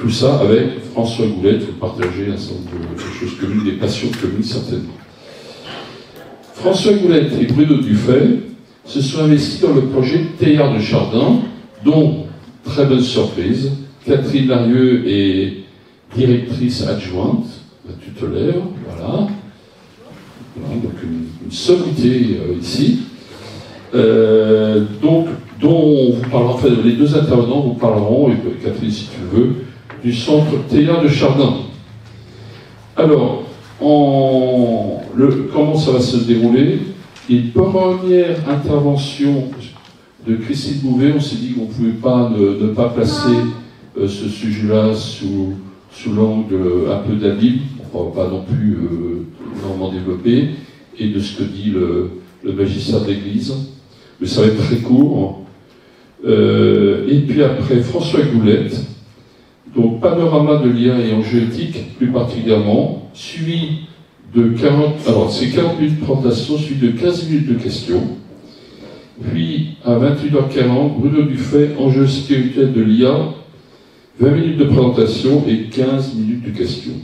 tout ça avec François Goulette, vous partagez un certain nombre de choses communes, des passions communes certainement. François Goulette et Bruno Dufay se sont investis dans le projet Théard de Chardin, dont, très bonne surprise, Catherine Larieux est directrice adjointe, la tutélaire, voilà. Voilà, donc une sommité ici. Donc, dont vous parlerez, enfin, les deux intervenants vous parleront, et Catherine si tu veux, du centre Théard de Chardin. Alors, comment ça va se dérouler? Une première intervention de Christine Bouvet, on s'est dit qu'on ne pouvait pas ne pas placer ce sujet-là sous l'angle un peu d'Abib, on ne va pas non plus énormément développer, et de ce que dit le magistère de l'Église, mais ça va être très court. Et puis après, François Goulette, donc panorama de liens et enjeux éthiques, plus particulièrement, suivi de 40 minutes de présentation, suivi de 15 minutes de questions. Puis, à 21h40, Bruno Dufay, enjeux spirituels de l'IA, 20 minutes de présentation et 15 minutes de questions.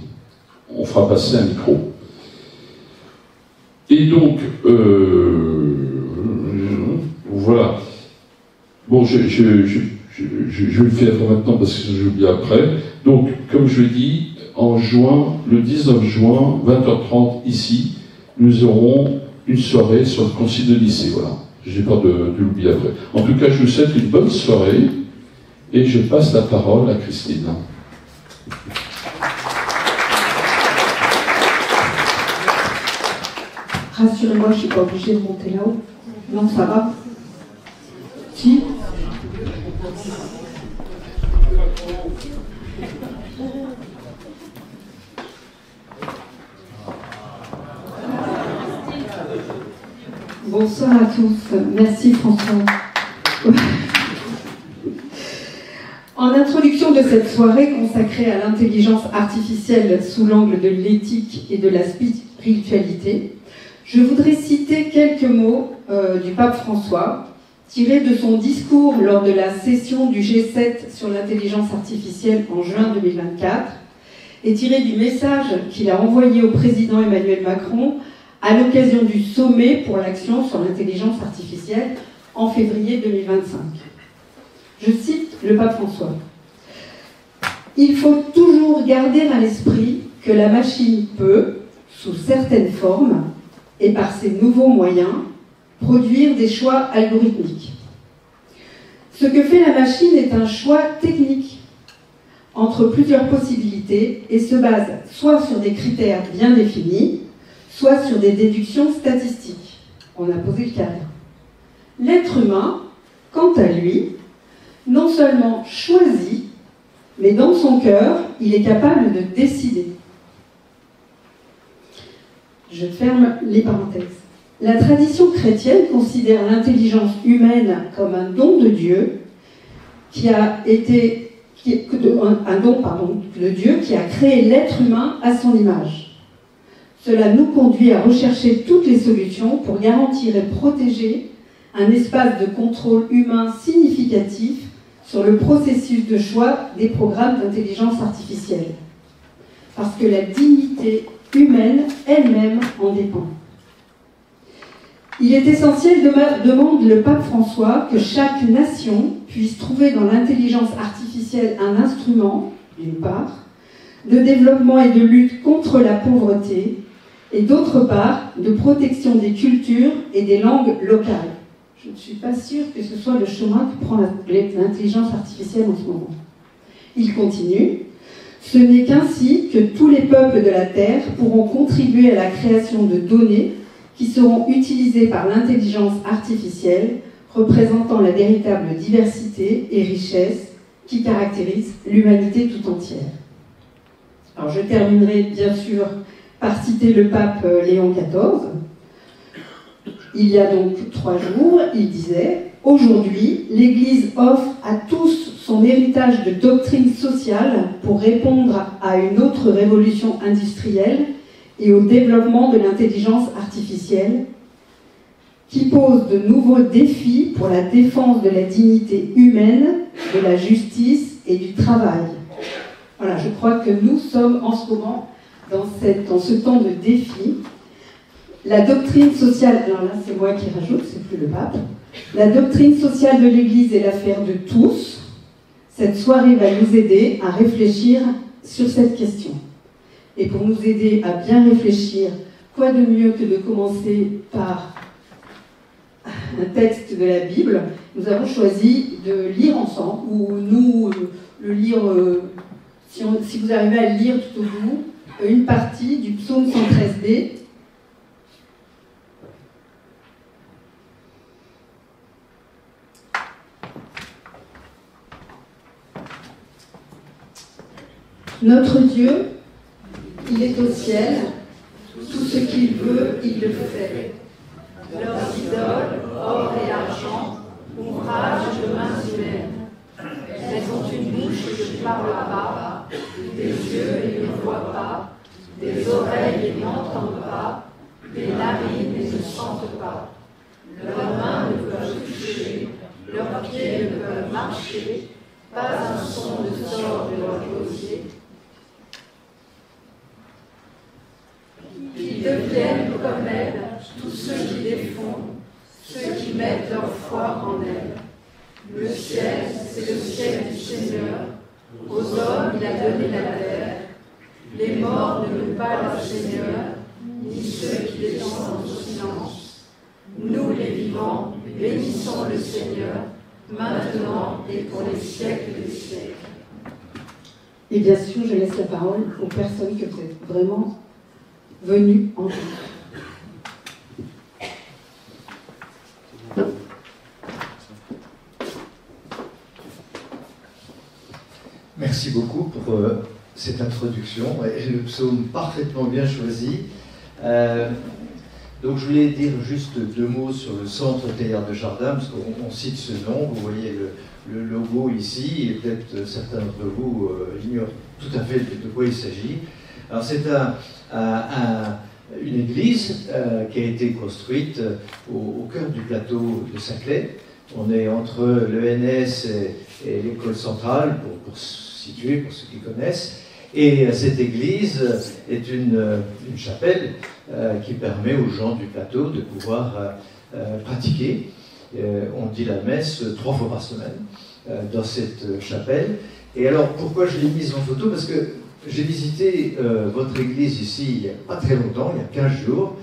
On fera passer un micro. Et donc, voilà. Bon, je le fais maintenant parce que j'oublie après. Donc, comme je l'ai dit, en juin, le 19 juin, 20h30, ici, nous aurons une soirée sur le concile de Nicée. Voilà. J'ai peur de l'oublier après. En tout cas, je vous souhaite une bonne soirée et je passe la parole à Christine. Rassurez-moi, je ne suis pas obligée de monter là-haut. Non, ça va. Si. Bonsoir à tous. Merci François. En introduction de cette soirée consacrée à l'intelligence artificielle sous l'angle de l'éthique et de la spiritualité, je voudrais citer quelques mots du pape François, tirés de son discours lors de la session du G7 sur l'intelligence artificielle en juin 2024, et tirés du message qu'il a envoyé au président Emmanuel Macron à l'occasion du sommet pour l'action sur l'intelligence artificielle en février 2025. Je cite le pape François. « Il faut toujours garder à l'esprit que la machine peut, sous certaines formes et par ses nouveaux moyens, produire des choix algorithmiques. Ce que fait la machine est un choix technique entre plusieurs possibilités et se base soit sur des critères bien définis, soit sur des déductions statistiques. On a posé le cadre. L'être humain, quant à lui, non seulement choisit, mais dans son cœur, il est capable de décider. » Je ferme les parenthèses. La tradition chrétienne considère l'intelligence humaine comme un don de Dieu un don de Dieu qui a créé l'être humain à son image. Cela nous conduit à rechercher toutes les solutions pour garantir et protéger un espace de contrôle humain significatif sur le processus de choix des programmes d'intelligence artificielle. Parce que la dignité humaine elle-même en dépend. Il est essentiel, demande le pape François, que chaque nation puisse trouver dans l'intelligence artificielle un instrument, d'une part, de développement et de lutte contre la pauvreté, et d'autre part, de protection des cultures et des langues locales. Je ne suis pas sûre que ce soit le chemin que prend l'intelligence artificielle en ce moment. Il continue. Ce n'est qu'ainsi que tous les peuples de la Terre pourront contribuer à la création de données qui seront utilisées par l'intelligence artificielle, représentant la véritable diversité et richesse qui caractérise l'humanité tout entière. Alors je terminerai bien sûr par citer le pape Léon XIV. Il y a donc 3 jours, il disait « Aujourd'hui, l'Église offre à tous son héritage de doctrine sociale pour répondre à une autre révolution industrielle et au développement de l'intelligence artificielle qui pose de nouveaux défis pour la défense de la dignité humaine, de la justice et du travail. » Voilà, je crois que nous sommes en ce moment dans ce temps de défi. La doctrine sociale, alors là c'est moi qui rajoute, c'est plus le pape. La doctrine sociale de l'Église est l'affaire de tous. Cette soirée va nous aider à réfléchir sur cette question. Et pour nous aider à bien réfléchir, quoi de mieux que de commencer par un texte de la Bible? Nous avons choisi de lire ensemble, ou nous le lire, si vous arrivez à le lire tout au bout, une partie du psaume 113b. Notre Dieu, il est au ciel, tout ce qu'il veut, il le fait. Leurs idoles, or et argent, ouvrage de mains humaines. Elles ont une bouche qui ne parle pas, des yeux et ne voient pas, des oreilles et n'entendent pas, des narines et ne sentent pas. Leurs mains ne peuvent toucher, leurs pieds ne peuvent marcher, pas un son ne sort de leur gosier. Qu'ils deviennent comme elles, tous ceux qui les font, ceux qui mettent leur foi en elles. Le ciel, c'est le ciel du Seigneur. Aux hommes, il a donné la terre. Les morts ne louent pas leur Seigneur, ni ceux qui les entendent au silence. Nous, les vivants, bénissons le Seigneur, maintenant et pour les siècles des siècles. Et bien sûr, je laisse la parole aux personnes que vous êtes vraiment venues entendre. Merci beaucoup pour cette introduction et le psaume parfaitement bien choisi. Donc je voulais dire juste 2 mots sur le Centre Teilhard de Chardin, parce qu'on cite ce nom, vous voyez le logo ici, et peut-être certains d'entre vous ignorent tout à fait de quoi il s'agit. Alors c'est une église qui a été construite au cœur du plateau de Saclay. On est entre l'ENS et l'école centrale, pour situer, pour ceux qui connaissent. Et cette église est une chapelle qui permet aux gens du plateau de pouvoir pratiquer. On dit la messe 3 fois par semaine dans cette chapelle. Et alors, pourquoi je l'ai mise en photo? Parce que j'ai visité votre église ici il n'y a pas très longtemps, il y a 15 jours.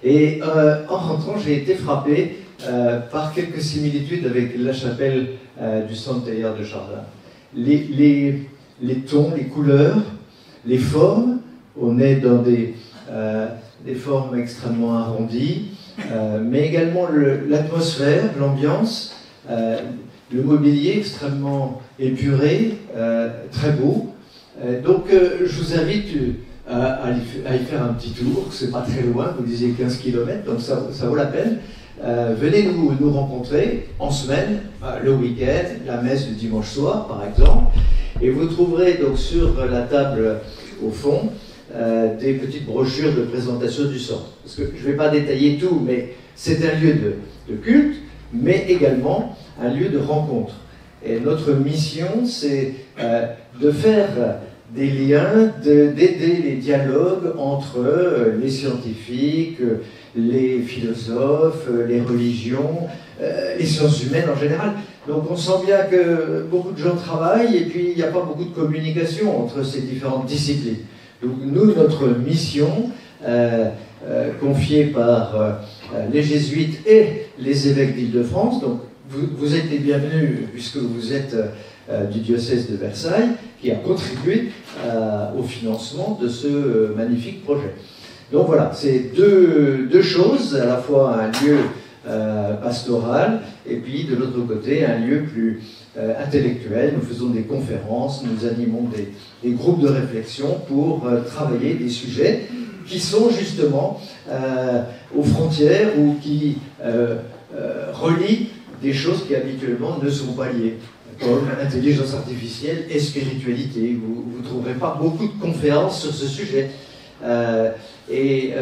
Et en rentrant, j'ai été frappé par quelques similitudes avec la chapelle du Centre Teilhard de Chardin. Les tons, les couleurs, les formes, on est dans des formes extrêmement arrondies, mais également l'atmosphère, l'ambiance, le mobilier extrêmement épuré, très beau. Donc je vous invite à y faire un petit tour, c'est pas très loin, vous disiez 15 km, donc ça vaut la peine. Venez nous rencontrer en semaine, le week-end, la messe du dimanche soir par exemple, et vous trouverez donc sur la table au fond des petites brochures de présentation du centre. Parce que je ne vais pas détailler tout, mais c'est un lieu de culte, mais également un lieu de rencontre. Et notre mission, c'est de faire des liens, d'aider les dialogues entre les scientifiques, les philosophes, les religions, les sciences humaines en général. Donc on sent bien que beaucoup de gens travaillent et puis il n'y a pas beaucoup de communication entre ces différentes disciplines. Donc nous, notre mission, confiée par les jésuites et les évêques d'Île-de-France, donc vous êtes les bienvenus puisque vous êtes du diocèse de Versailles, qui a contribué au financement de ce magnifique projet. Donc voilà, c'est deux choses, à la fois un lieu pastoral et puis de l'autre côté un lieu plus intellectuel. Nous faisons des conférences, nous animons des groupes de réflexion pour travailler des sujets qui sont justement aux frontières ou qui relient des choses qui habituellement ne sont pas liées, comme intelligence artificielle et spiritualité. Vous ne trouverez pas beaucoup de conférences sur ce sujet. Et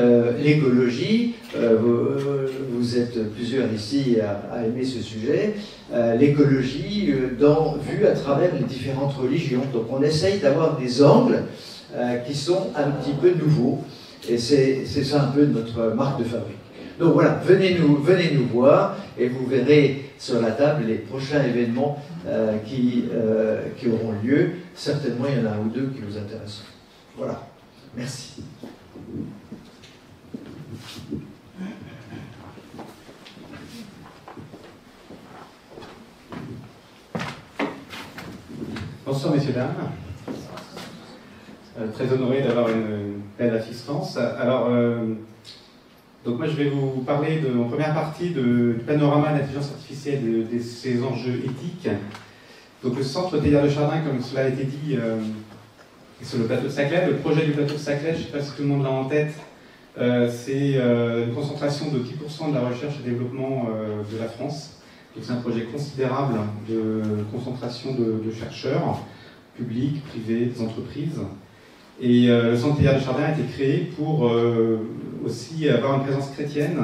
l'écologie, vous êtes plusieurs ici à aimer ce sujet, l'écologie vue à travers les différentes religions. Donc on essaye d'avoir des angles qui sont un petit peu nouveaux, et c'est ça un peu notre marque de fabrique. Donc voilà, venez nous voir, et vous verrez sur la table les prochains événements qui auront lieu. Certainement, il y en a un ou deux qui vous intéressent. Voilà, merci. Bonsoir messieurs, dames. Très honoré d'avoir une belle assistance. Alors, donc moi je vais vous parler en première partie du panorama de l'intelligence artificielle et de ses enjeux éthiques. Donc le centre Teilhard de Chardin, comme cela a été dit, est sur le plateau de Saclay. Le projet du plateau de Saclay, je ne sais pas si tout le monde l'a en tête, c'est une concentration de 10% de la recherche et développement de la France. C'est un projet considérable de concentration de chercheurs, publics, privés, des entreprises. Et le centre Teilhard de Chardin a été créé pour aussi avoir une présence chrétienne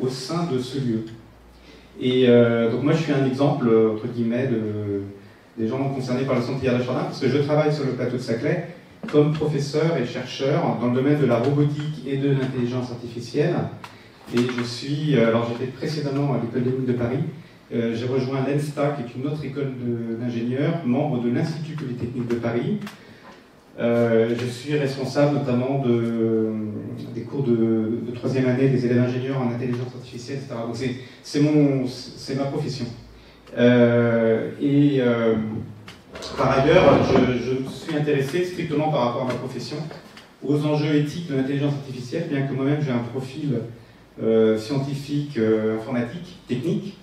au sein de ce lieu. Et donc moi je suis un exemple, entre guillemets, des gens concernés par le centre Teilhard de Chardin, parce que je travaille sur le plateau de Saclay comme professeur et chercheur dans le domaine de la robotique et de l'intelligence artificielle. Et alors j'étais précédemment à l'École des Mines de Paris. J'ai rejoint l'ENSTA, qui est une autre école d'ingénieurs, membre de l'Institut Polytechnique de Paris. Je suis responsable notamment des cours de troisième année des élèves ingénieurs en intelligence artificielle, etc. Donc c'est ma profession. Par ailleurs, je suis intéressé strictement par rapport à ma profession aux enjeux éthiques de l'intelligence artificielle, bien que moi-même j'ai un profil scientifique, informatique, technique.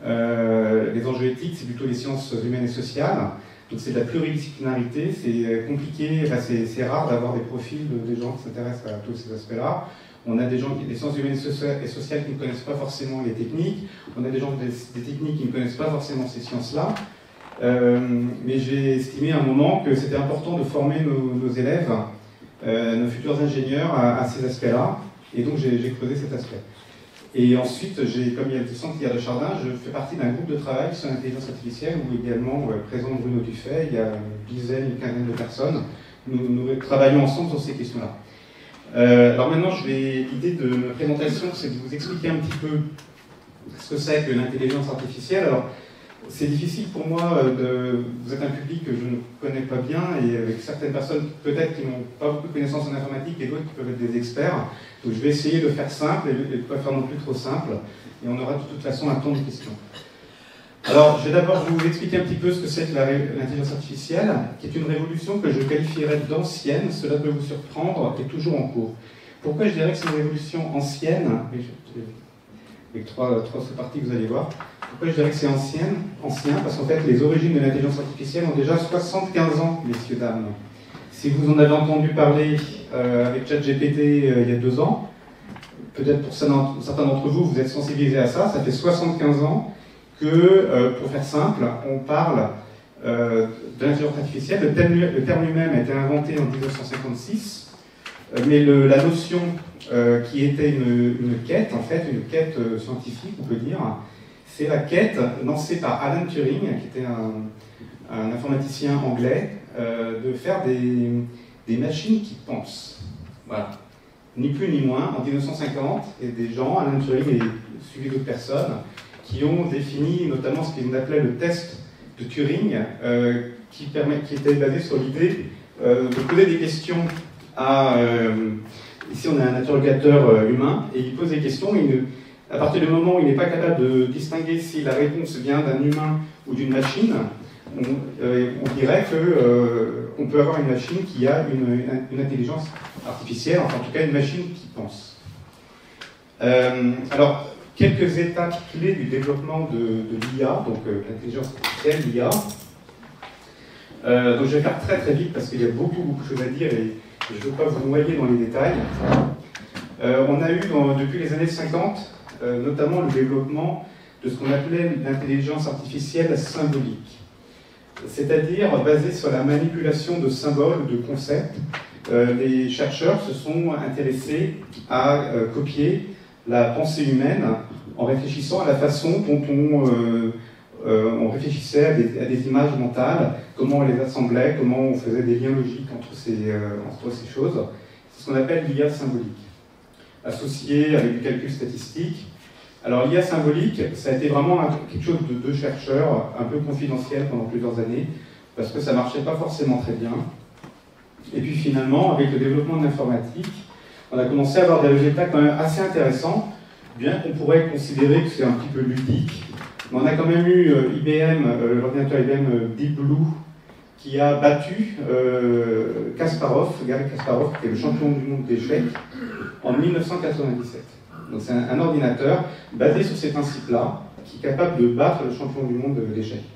Les enjeux éthiques, c'est plutôt les sciences humaines et sociales. Donc c'est de la pluridisciplinarité, c'est compliqué, c'est rare d'avoir des profils des gens qui s'intéressent à tous ces aspects-là. On a des gens des sciences humaines et sociales qui ne connaissent pas forcément les techniques. On a des gens des techniques qui ne connaissent pas forcément ces sciences-là. Mais j'ai estimé à un moment que c'était important de former nos élèves, nos futurs ingénieurs à ces aspects-là. Et donc j'ai creusé cet aspect. Et ensuite, comme il y a le centre Teilhard de Chardin, je fais partie d'un groupe de travail sur l'intelligence artificielle où également présent Bruno Dufay, il y a une dizaine, une quinzaine de personnes. Nous travaillons ensemble sur ces questions-là. Alors maintenant, l'idée de ma présentation, c'est de vous expliquer un petit peu ce que c'est que l'intelligence artificielle. Alors, c'est difficile pour moi vous êtes un public que je ne connais pas bien et avec certaines personnes peut-être qui n'ont pas beaucoup de connaissances en informatique et d'autres qui peuvent être des experts. Donc je vais essayer de faire simple et de ne pas faire non plus trop simple. Et on aura de toute façon un temps de questions. Alors, je vais d'abord vous expliquer un petit peu ce que c'est que l'intelligence artificielle, qui est une révolution que je qualifierais d'ancienne. Cela peut vous surprendre, est toujours en cours. Pourquoi je dirais que c'est une révolution ancienne? Avec trois sous-parties que vous allez voir. Pourquoi je dirais que c'est ancien? Parce qu'en fait, les origines de l'intelligence artificielle ont déjà 75 ans, messieurs, dames. Si vous en avez entendu parler avec ChatGPT il y a 2 ans, peut-être pour certains d'entre vous, vous êtes sensibilisés à ça, ça fait 75 ans que, pour faire simple, on parle de l'intelligence artificielle. Le terme lui-même a été inventé en 1956, mais la notion qui était une quête, en fait, une quête scientifique, on peut dire, c'est la quête lancée par Alan Turing, qui était un informaticien anglais, de faire des machines qui pensent. Voilà. Ni plus ni moins, en 1950, il y a des gens, Alan Turing et suivi d'autres personnes, qui ont défini notamment ce qu'ils appelaient le test de Turing, qui était basé sur l'idée de poser des questions à... ici, on a un interrogateur humain, et il pose des questions, à partir du moment où il n'est pas capable de distinguer si la réponse vient d'un humain ou d'une machine, on dirait qu'on peut avoir une machine qui a une intelligence artificielle, enfin en tout cas une machine qui pense. Alors, quelques étapes clés du développement de l'IA, donc l'intelligence artificielle, l'IA. Donc je vais faire très très vite parce qu'il y a beaucoup de choses à dire et je ne veux pas vous noyer dans les détails. On a eu depuis les années 50 notamment le développement de ce qu'on appelait l'intelligence artificielle symbolique, c'est-à-dire basée sur la manipulation de symboles ou de concepts les chercheurs se sont intéressés à copier la pensée humaine en réfléchissant à la façon dont on réfléchissait à des images mentales, comment on les assemblait, comment on faisait des liens logiques entre ces choses. C'est ce qu'on appelle l'IA symbolique, associé avec du calcul statistique. Alors l'IA symbolique, ça a été vraiment quelque chose de deux chercheurs, un peu confidentiel pendant plusieurs années, parce que ça ne marchait pas forcément très bien. Et puis finalement, avec le développement de l'informatique, on a commencé à avoir des résultats quand même assez intéressants, bien qu'on pourrait considérer que c'est un petit peu ludique. Mais on a quand même eu IBM, l'ordinateur IBM Deep Blue, qui a battu Garry Kasparov, qui est le champion du monde d'échecs, en 1997. Donc c'est un ordinateur basé sur ces principes-là, qui est capable de battre le champion du monde d'échecs.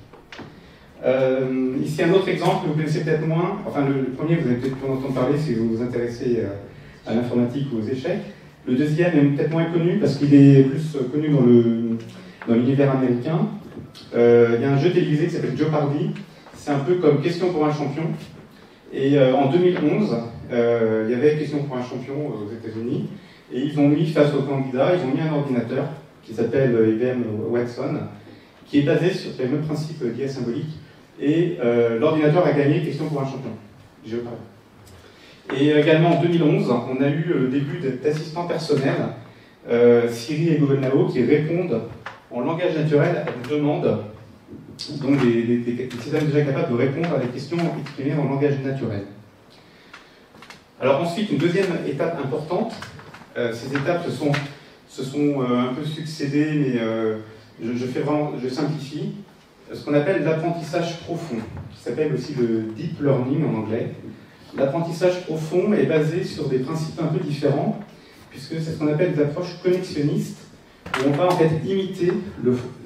Ici un autre exemple que vous connaissez peut-être moins, enfin le premier vous avez peut-être pu en entendre parler si vous vous intéressez à l'informatique ou aux échecs. Le deuxième est peut-être moins connu parce qu'il est plus connu dans l'univers américain. Il y a un jeu télévisé qui s'appelle Jeopardy. C'est un peu comme Question pour un champion. Et en 2011, il y avait Question pour un champion aux États-Unis. Et ils ont mis face aux candidats, ils ont mis un ordinateur qui s'appelle IBM Watson, qui est basé sur les mêmes principes d'IA symbolique. Et l'ordinateur a gagné Question pour un champion. Jeopardy. Et également en 2011, on a eu le début d'assistants personnels, Siri et Google Now, qui répondent en langage naturel à des demandes, donc des systèmes déjà capables de répondre à des questions exprimées en langage naturel. Alors ensuite, une deuxième étape importante, ces étapes se sont un peu succédées, mais je simplifie, ce qu'on appelle l'apprentissage profond, qui s'appelle aussi le deep learning en anglais. L'apprentissage profond est basé sur des principes un peu différents, puisque c'est ce qu'on appelle des approches connexionnistes, où on va en fait imiter,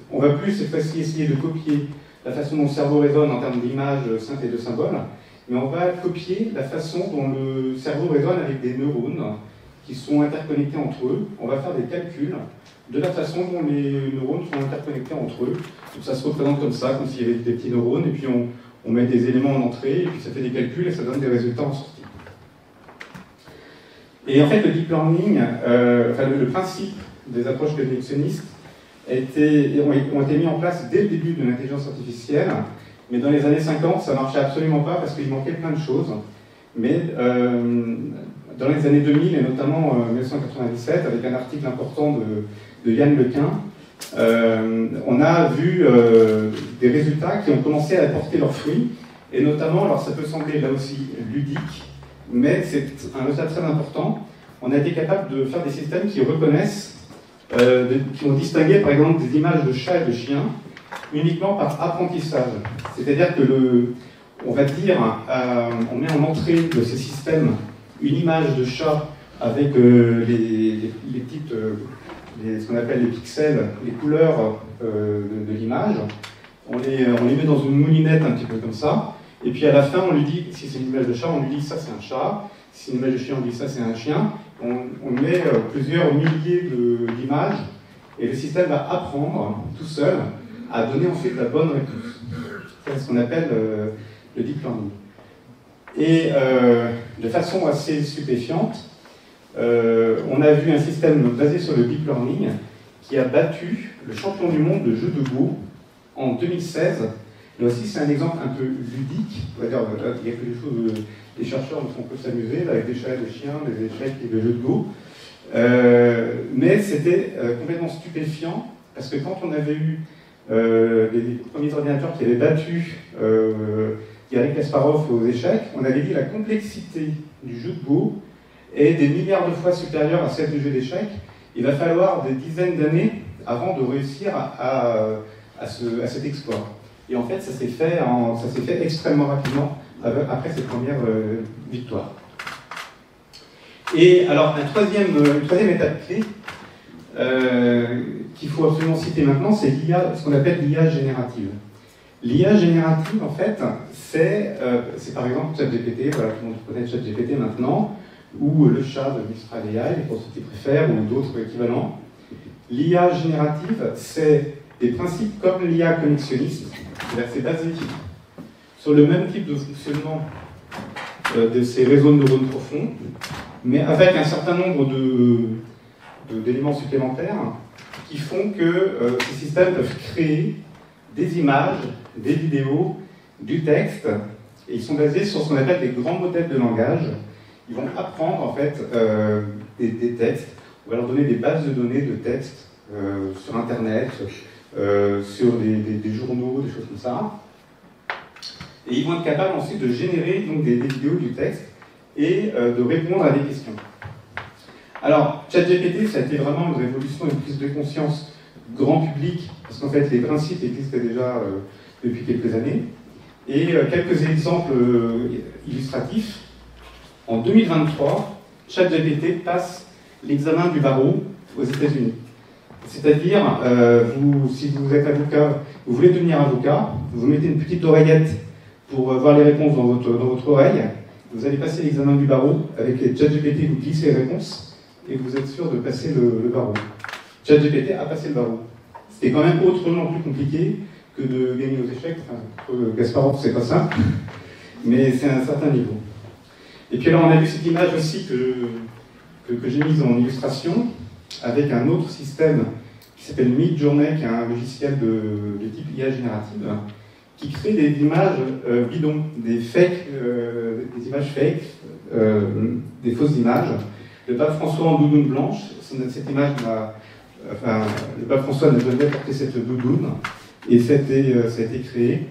on va plus cette fois-ci essayer de copier la façon dont le cerveau raisonne en termes d'images simples et de symboles, mais on va copier la façon dont le cerveau raisonne avec des neurones qui sont interconnectés entre eux. On va faire des calculs de la façon dont les neurones sont interconnectés entre eux. Donc ça se représente comme ça, comme s'il y avait des petits neurones, et puis on met des éléments en entrée, et puis ça fait des calculs, et ça donne des résultats en sortie. Et en fait, le deep learning, le principe des approches connexionnistes ont été mis en place dès le début de l'intelligence artificielle, mais dans les années 50, ça ne marchait absolument pas parce qu'il manquait plein de choses. Mais dans les années 2000, et notamment en 1997, avec un article important de Yann Lequin, on a vu des résultats qui ont commencé à porter leurs fruits, et notamment, alors ça peut sembler là aussi ludique, mais c'est un résultat très important, on a été capable de faire des systèmes qui reconnaissent, qui ont distingué par exemple des images de chats et de chiens uniquement par apprentissage. C'est-à-dire que on va dire, on met en entrée de ces systèmes une image de chat avec les petites, ce qu'on appelle les pixels, les couleurs de l'image. On les met dans une moulinette un petit peu comme ça. Et puis à la fin, on lui dit, si c'est une image de chat, on lui dit ça c'est un chat. Si c'est une image de chien, on lui dit ça c'est un chien. On met plusieurs milliers d'images et le système va apprendre tout seul à donner ensuite la bonne réponse. C'est ce qu'on appelle le deep learning. Et de façon assez stupéfiante, on a vu un système basé sur le deep learning qui a battu le champion du monde de jeu de Go en 2016. Là aussi, c'est un exemple un peu ludique. On va dire, il y a quelque chose, les chercheurs on peut s'amuser avec des chats et des chiens, des échecs et des jeux de Go. Mais c'était complètement stupéfiant parce que quand on avait eu les premiers ordinateurs qui avaient battu Garry Kasparov aux échecs, on avait dit la complexité du jeu de Go est des milliards de fois supérieure à celle du jeu d'échecs. Il va falloir des dizaines d'années avant de réussir à cet exploit. Et en fait, ça s'est fait extrêmement rapidement après cette première victoire. Et alors, une troisième étape clé qu'il faut absolument citer maintenant, c'est l'IA, ce qu'on appelle l'IA générative. L'IA générative, en fait, c'est par exemple ChatGPT, voilà, tout le monde connaît ChatGPT maintenant, ou le chat de Mistral AI, pour ceux qui préfèrent, ou d'autres équivalents. L'IA générative, c'est des principes comme l'IA connexionniste, c'est basé sur le même type de fonctionnement de ces réseaux de neurones profonds, mais avec un certain nombre d'éléments supplémentaires qui font que ces systèmes peuvent créer des images, des vidéos, du texte, et ils sont basés sur ce qu'on appelle des grands modèles de langage. Ils vont apprendre en fait des textes, on va leur donner des bases de données de textes sur Internet, sur des journaux, des choses comme ça. Et ils vont être capables ensuite de générer donc, des vidéos du texte et de répondre à des questions. Alors, ChatGPT, ça a été vraiment une révolution, une prise de conscience grand public, parce qu'en fait, les principes existaient déjà depuis quelques années. Et quelques exemples illustratifs. En 2023, ChatGPT passe l'examen du barreau aux États-Unis. C'est-à-dire, si vous êtes avocat, vous voulez devenir avocat, vous mettez une petite oreillette pour voir les réponses dans votre oreille, vous allez passer l'examen du barreau, avec ChatGPT, vous glissez les réponses, et vous êtes sûr de passer le barreau. ChatGPT a passé le barreau. C'était quand même autrement plus compliqué que de gagner aux échecs. Enfin, pour Kasparov, c'est pas simple, mais c'est un certain niveau. Et puis alors, on a vu cette image aussi que j'ai mise en illustration, avec un autre système qui s'appelle Midjourney, qui est un logiciel de type IA générative, qui crée des images bidons, des images fake, des fausses images. Le pape François en doudoune blanche, cette image, le pape François n'a jamais porté cette doudoune, et ça a été créé.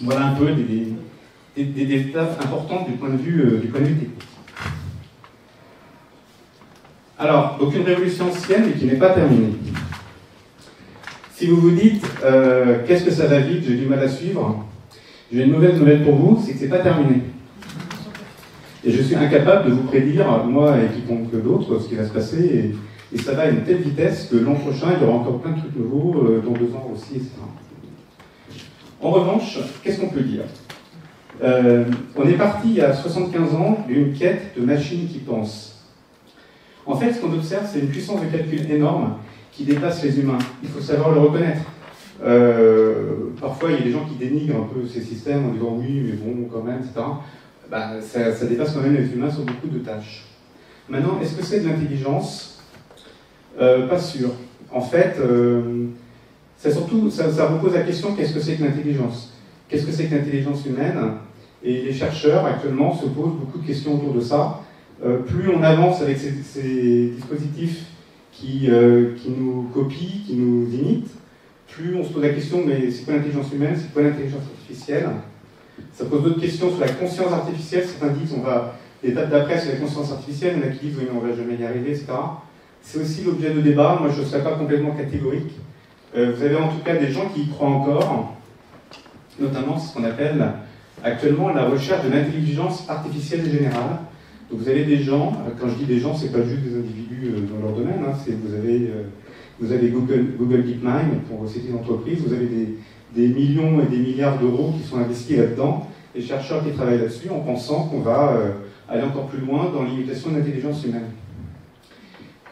Voilà un peu des étapes importantes du point de vue technique. Alors, donc une révolution ancienne, mais qui n'est pas terminée. Si vous vous dites, qu'est-ce que ça va vite, j'ai du mal à suivre, j'ai une mauvaise nouvelle pour vous, c'est que c'est pas terminé. Et je suis incapable de vous prédire, moi et quiconque d'autre, ce qui va se passer, et ça va à une telle vitesse que l'an prochain, il y aura encore plein de trucs nouveaux, dans 2 ans aussi, etc. En revanche, qu'est-ce qu'on peut dire ? On est parti il y a 75 ans d'une quête de machines qui pensent. En fait, ce qu'on observe, c'est une puissance de calcul énorme qui dépasse les humains. Il faut savoir le reconnaître. Parfois, il y a des gens qui dénigrent un peu ces systèmes en disant oui, mais bon, quand même, etc. Ça dépasse quand même les humains sur beaucoup de tâches. Maintenant, est-ce que c'est de l'intelligence ? Pas sûr. En fait, ça repose la question, qu'est-ce que c'est que l'intelligence ? Qu'est-ce que c'est que l'intelligence humaine ? Et les chercheurs, actuellement, se posent beaucoup de questions autour de ça. Plus on avance avec ces dispositifs qui nous copient, qui nous imitent, plus on se pose la question, mais c'est quoi l'intelligence humaine ? C'est quoi l'intelligence artificielle ? Ça pose d'autres questions sur la conscience artificielle. Certains disent, l'étape d'après, c'est la conscience artificielle. Il y en a qui disent, oui, mais on ne va jamais y arriver, etc. C'est aussi l'objet de débat. Moi, je ne serais pas complètement catégorique. Vous avez en tout cas des gens qui y croient encore, notamment ce qu'on appelle actuellement la recherche de l'intelligence artificielle générale. Donc vous avez des gens, quand je dis des gens, c'est pas juste des individus dans leur domaine, hein, vous avez Google DeepMind, pour citer une entreprise, vous avez des millions et des milliards d'euros qui sont investis là-dedans, les chercheurs qui travaillent là-dessus en pensant qu'on va aller encore plus loin dans l'imitation de l'intelligence humaine.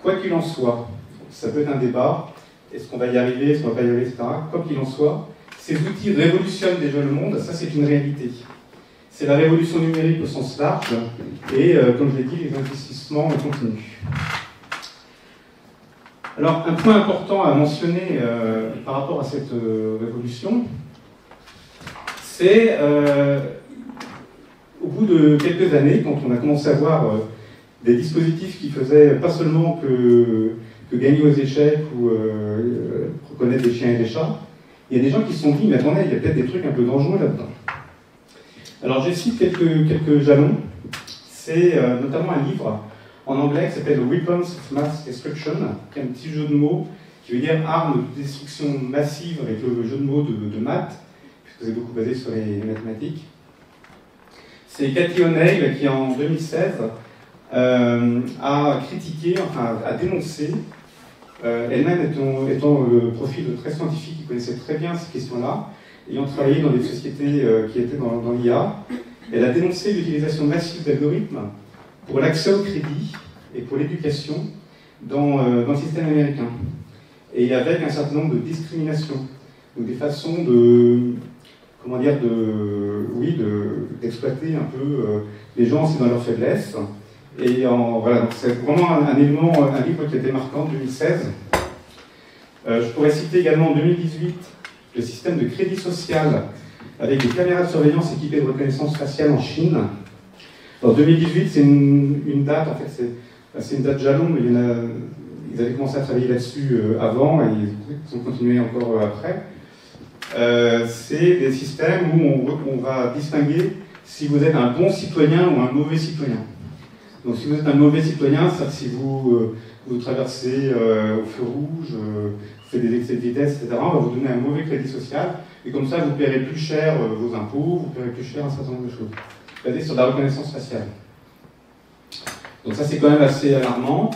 Quoi qu'il en soit, ça peut être un débat, est-ce qu'on va y arriver, est-ce qu'on va pas y arriver, etc. Quoi qu'il en soit, ces outils révolutionnent déjà le monde, ça c'est une réalité. C'est la révolution numérique au sens large, et comme je l'ai dit, les investissements continuent. Alors, un point important à mentionner par rapport à cette révolution, c'est au bout de quelques années, quand on a commencé à voir des dispositifs qui faisaient pas seulement que gagner aux échecs ou reconnaître des chiens et des chats, il y a des gens qui se sont dit, mais attendez, il y a peut-être des trucs un peu dangereux là-dedans. Alors, je cite quelques jalons. C'est notamment un livre en anglais qui s'appelle Weapons of Mass Destruction, qui est un petit jeu de mots qui veut dire armes de destruction massive avec le jeu de mots de maths, puisque c'est beaucoup basé sur les mathématiques. C'est Cathy O'Neil qui, en 2016, a critiqué, enfin a dénoncé, elle-même étant le profil très scientifique qui connaissait très bien ces questions-là, ayant travaillé dans des sociétés qui étaient dans l'IA, elle a dénoncé l'utilisation massive d'algorithmes pour l'accès au crédit et pour l'éducation dans le système américain. Et avec un certain nombre de discriminations, ou des façons de comment dire, d'exploiter un peu les gens aussi dans leur faiblesse. Et voilà, donc c'est vraiment un élément, un livre qui a été marquant en 2016. Je pourrais citer également en 2018 le système de crédit social avec des caméras de surveillance équipées de reconnaissance faciale en Chine. En 2018, c'est une date, en fait, c'est une date jalon, mais ils avaient commencé à travailler là-dessus avant et ils ont continué encore après. C'est des systèmes où on va distinguer si vous êtes un bon citoyen ou un mauvais citoyen. Donc si vous êtes un mauvais citoyen, c'est-à-dire si vous traversez au feu rouge, vous faites des excès de vitesse, etc., on va vous donner un mauvais crédit social, et comme ça vous paierez plus cher vos impôts, vous paierez plus cher un certain nombre de choses, basé sur la reconnaissance faciale. Donc ça c'est quand même assez alarmant.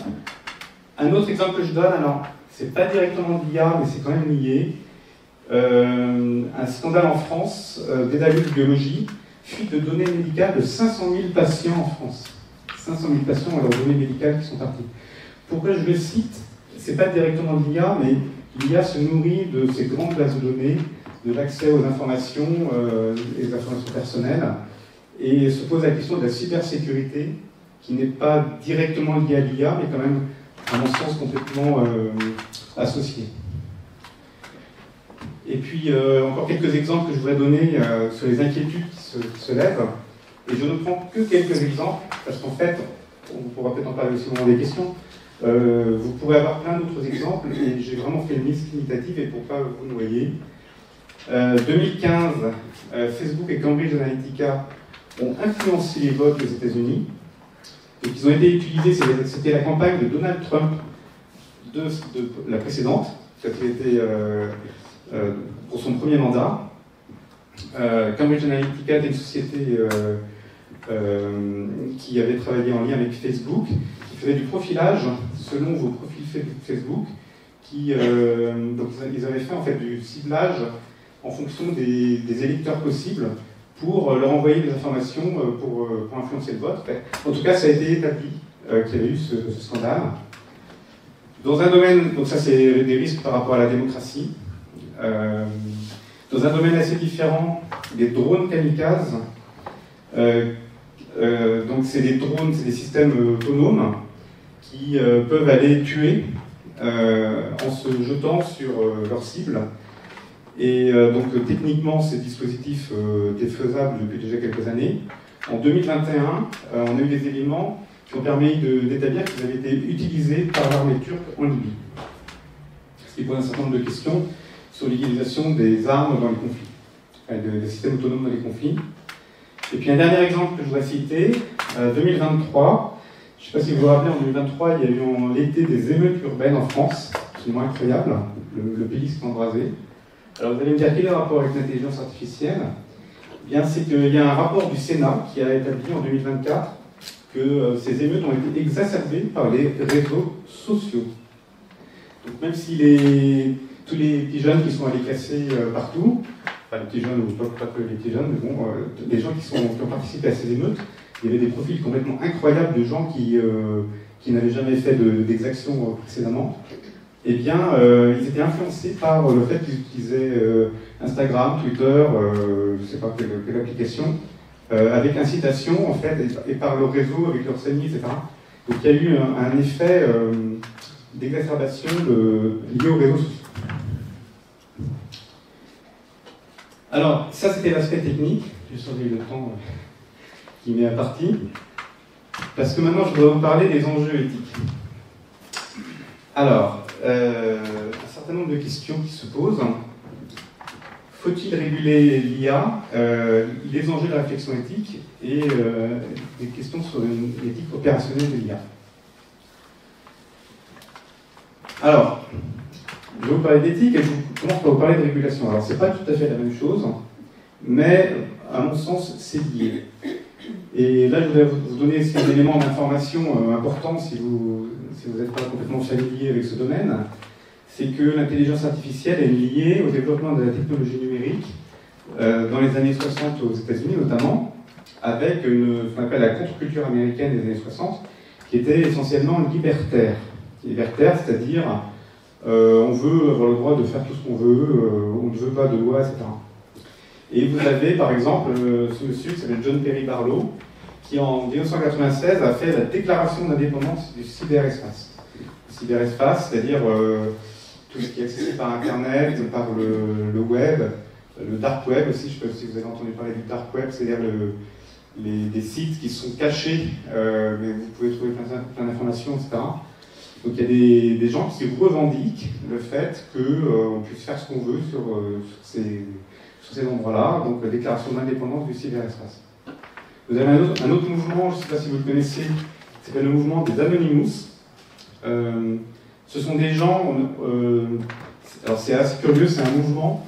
Un autre exemple que je donne, alors c'est pas directement de l'IA, mais c'est quand même lié. Un scandale en France d'évaluation de biologie, fuite de données médicales de 500 000 patients en France. 500 000 patients ont leurs données médicales qui sont parties. Pourquoi je le cite? C'est pas directement de l'IA, mais l'IA se nourrit de ces grandes bases de données, de l'accès aux informations et aux informations personnelles, et se pose la question de la cybersécurité, qui n'est pas directement liée à l'IA, mais quand même, à mon sens, complètement associée. Et puis, encore quelques exemples que je voudrais donner sur les inquiétudes qui se lèvent. Et je ne prends que quelques exemples, parce qu'en fait, on pourra peut-être en parler aussi au moment des questions. Vous pourrez avoir plein d'autres exemples, et j'ai vraiment fait une liste limitative, et pour ne pas vous noyer. 2015, Facebook et Cambridge Analytica ont influencé les votes aux États-Unis. Donc, ils ont été utilisés, c'était la campagne de Donald Trump de la précédente, qui a été pour son premier mandat. Cambridge Analytica était une société qui avait travaillé en lien avec Facebook, qui faisait du profilage selon vos profils Facebook, donc ils avaient fait en fait du ciblage en fonction des électeurs possibles pour leur envoyer des informations pour influencer le vote. En tout cas, ça a été établi qu'il y avait eu ce scandale. Dans un domaine, donc ça c'est des risques par rapport à la démocratie. Dans un domaine assez différent, des drones kamikazes. Donc c'est des drones, c'est des systèmes autonomes qui peuvent aller tuer en se jetant sur leur cible. Et donc techniquement, ces dispositifs étaient faisables depuis déjà quelques années. En 2021, on a eu des éléments qui ont permis d'établir qu'ils avaient été utilisés par l'armée turque en Libye. Ce qui pose un certain nombre de questions sur l'utilisation des armes dans les conflits, des systèmes autonomes dans les conflits. Et puis un dernier exemple que je voudrais citer, 2023. Je ne sais pas si vous vous rappelez, en 2023, il y a eu l'été des émeutes urbaines en France, absolument incroyable, le pays s'est embrasé. Alors vous allez me dire quel est le rapport avec l'intelligence artificielle? Eh bien, c'est qu'il y a un rapport du Sénat qui a établi en 2024 que ces émeutes ont été exacerbées par les réseaux sociaux. Donc même si tous les petits jeunes qui sont allés casser partout, enfin les petits jeunes, ou pas que les petits jeunes, mais bon, les gens qui ont participé à ces émeutes, il y avait des profils complètement incroyables de gens qui n'avaient jamais fait d'exactions précédemment. Eh bien, ils étaient influencés par le fait qu'ils utilisaient Instagram, Twitter, je ne sais pas quelle application, avec incitation, en fait, et par leur réseau, avec leurs amis, etc. Donc il y a eu un effet d'exacerbation lié aux réseaux sociaux. Alors, ça c'était l'aspect technique, j'ai surveillé le temps qui m'est imparti, parce que maintenant je voudrais vous parler des enjeux éthiques. Alors, un certain nombre de questions qui se posent. Faut-il réguler l'IA, les enjeux de la réflexion éthique et des questions sur une éthique opérationnelle de l'IA. Alors, je vais vous parler d'éthique et je commence par vous parler de régulation. Alors, c'est pas tout à fait la même chose, mais à mon sens, c'est lié. Et là, je voudrais vous donner un élément d'information important si vous n'êtes pas complètement familier avec ce domaine. C'est que l'intelligence artificielle est liée au développement de la technologie numérique dans les années 60 aux États-Unis notamment, avec ce qu'on appelle la contre-culture américaine des années 60, qui était essentiellement libertaire. Libertaire, c'est-à-dire on veut avoir le droit de faire tout ce qu'on veut, on ne veut pas de loi, etc. Et vous avez par exemple ce monsieur qui s'appelle John Perry Barlow, qui en 1996 a fait la déclaration d'indépendance du cyberespace. Le cyberespace, c'est-à-dire tout ce qui est accessible par Internet, par le web, le dark web aussi, je ne sais pas si vous avez entendu parler du dark web, c'est-à-dire des sites qui sont cachés, mais vous pouvez trouver plein d'informations, etc. Donc il y a des gens qui revendiquent le fait qu'on puisse faire ce qu'on veut sur ces endroits-là, donc la déclaration d'indépendance du cyberespace. Vous avez un autre mouvement, je ne sais pas si vous le connaissez, qui s'appelle le mouvement des Anonymous. Ce sont des gens, alors c'est assez curieux, c'est un mouvement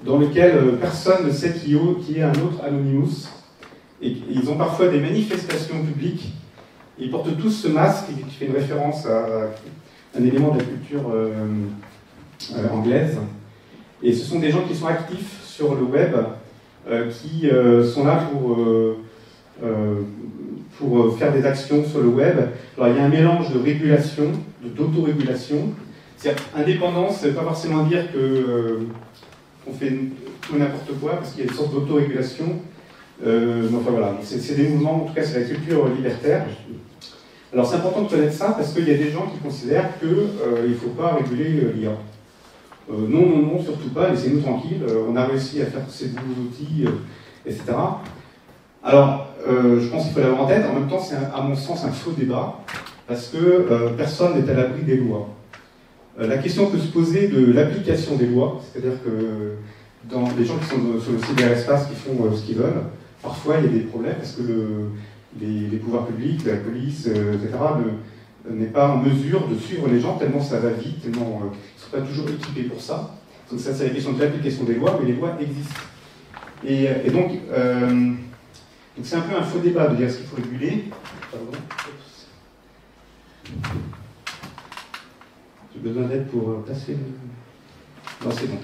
dans lequel personne ne sait qui est un autre Anonymous. Et ils ont parfois des manifestations publiques. Ils portent tous ce masque qui fait une référence à un élément de la culture anglaise. Et ce sont des gens qui sont actifs sur le web, qui sont là pour faire des actions sur le web. Alors il y a un mélange de régulation, d'autorégulation. C'est-à-dire, indépendance, ça ne veut pas forcément dire qu'on fait tout n'importe quoi, parce qu'il y a une sorte d'autorégulation. Enfin voilà, c'est des mouvements, en tout cas c'est la culture libertaire. Alors c'est important de connaître ça, parce qu'il y a des gens qui considèrent qu'il ne faut pas réguler l'IA. Non, surtout pas, laissez-nous tranquilles, on a réussi à faire tous ces nouveaux outils, etc. Alors, je pense qu'il faut l'avoir en tête, en même temps c'est à mon sens un faux débat, parce que personne n'est à l'abri des lois. La question peut se poser de l'application des lois, c'est-à-dire que dans les gens qui sont sur le cyberespace, qui font ce qu'ils veulent, parfois il y a des problèmes, parce que les pouvoirs publics, la police, etc., n'est pas en mesure de suivre les gens, tellement ça va vite, tellement ils ne sont pas toujours équipés pour ça. Donc ça, c'est la question de l'application des lois, mais les lois existent. Et donc c'est un peu un faux débat de dire ce qu'il faut réguler. Pardon. J'ai besoin d'aide pour passer le... Non, c'est bon.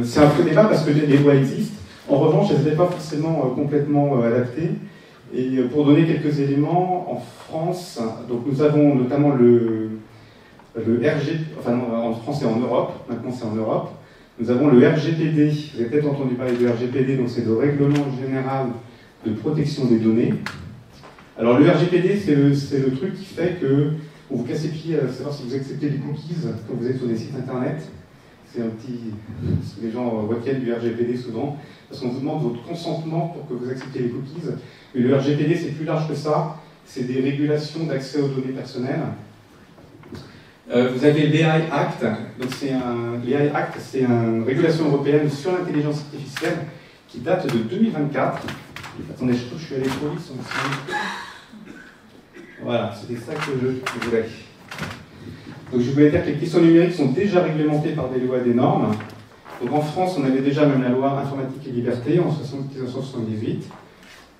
C'est un faux débat parce que les lois existent. En revanche, elles n'étaient pas forcément complètement adaptées. Et pour donner quelques éléments, en France, donc nous avons notamment le RGPD, enfin non, en France et en Europe, maintenant c'est en Europe, nous avons le RGPD, vous avez peut-être entendu parler du RGPD, donc c'est le Règlement Général de Protection des Données. Alors le RGPD, c'est le truc qui fait que on vous casse les pieds à savoir si vous acceptez les cookies quand vous êtes sur des sites internet. C'est un petit... Les gens retiennent du RGPD souvent, parce qu'on vous demande votre consentement pour que vous acceptiez les cookies. Mais le RGPD, c'est plus large que ça. C'est des régulations d'accès aux données personnelles. Vous avez l'AI Act. Donc l'AI Act, c'est une régulation européenne sur l'intelligence artificielle qui date de 2024. Attendez, je trouve que je suis allé trop vite. Voilà, c'était ça que je voulais. Donc je voulais dire que les questions numériques sont déjà réglementées par des lois et des normes. Donc en France, on avait déjà même la loi informatique et liberté en 1978.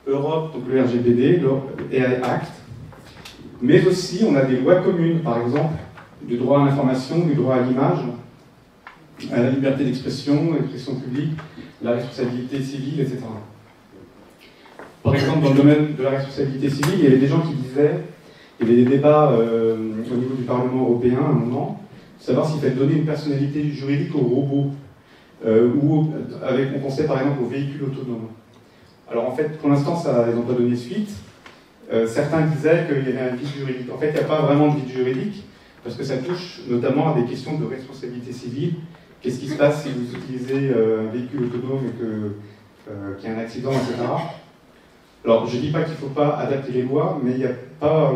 Europe, donc le RGPD, le AI Act. Mais aussi, on a des lois communes, par exemple, du droit à l'information, du droit à l'image, à la liberté d'expression, l'expression publique, la responsabilité civile, etc. Par exemple, dans le domaine de la responsabilité civile, il y avait des gens qui disaient, il y avait des débats au niveau du Parlement européen à un moment, savoir s'il fallait donner une personnalité juridique aux robots, ou on pensait par exemple aux véhicules autonomes. Alors en fait, pour l'instant, ils n'ont pas donné suite. Certains disaient qu'il y avait un vide juridique. En fait, il n'y a pas vraiment de vide juridique, parce que ça touche notamment à des questions de responsabilité civile. Qu'est-ce qui se passe si vous utilisez un véhicule autonome et qu'il y a un accident, etc. Alors, je ne dis pas qu'il ne faut pas adapter les lois, mais il n'y a pas...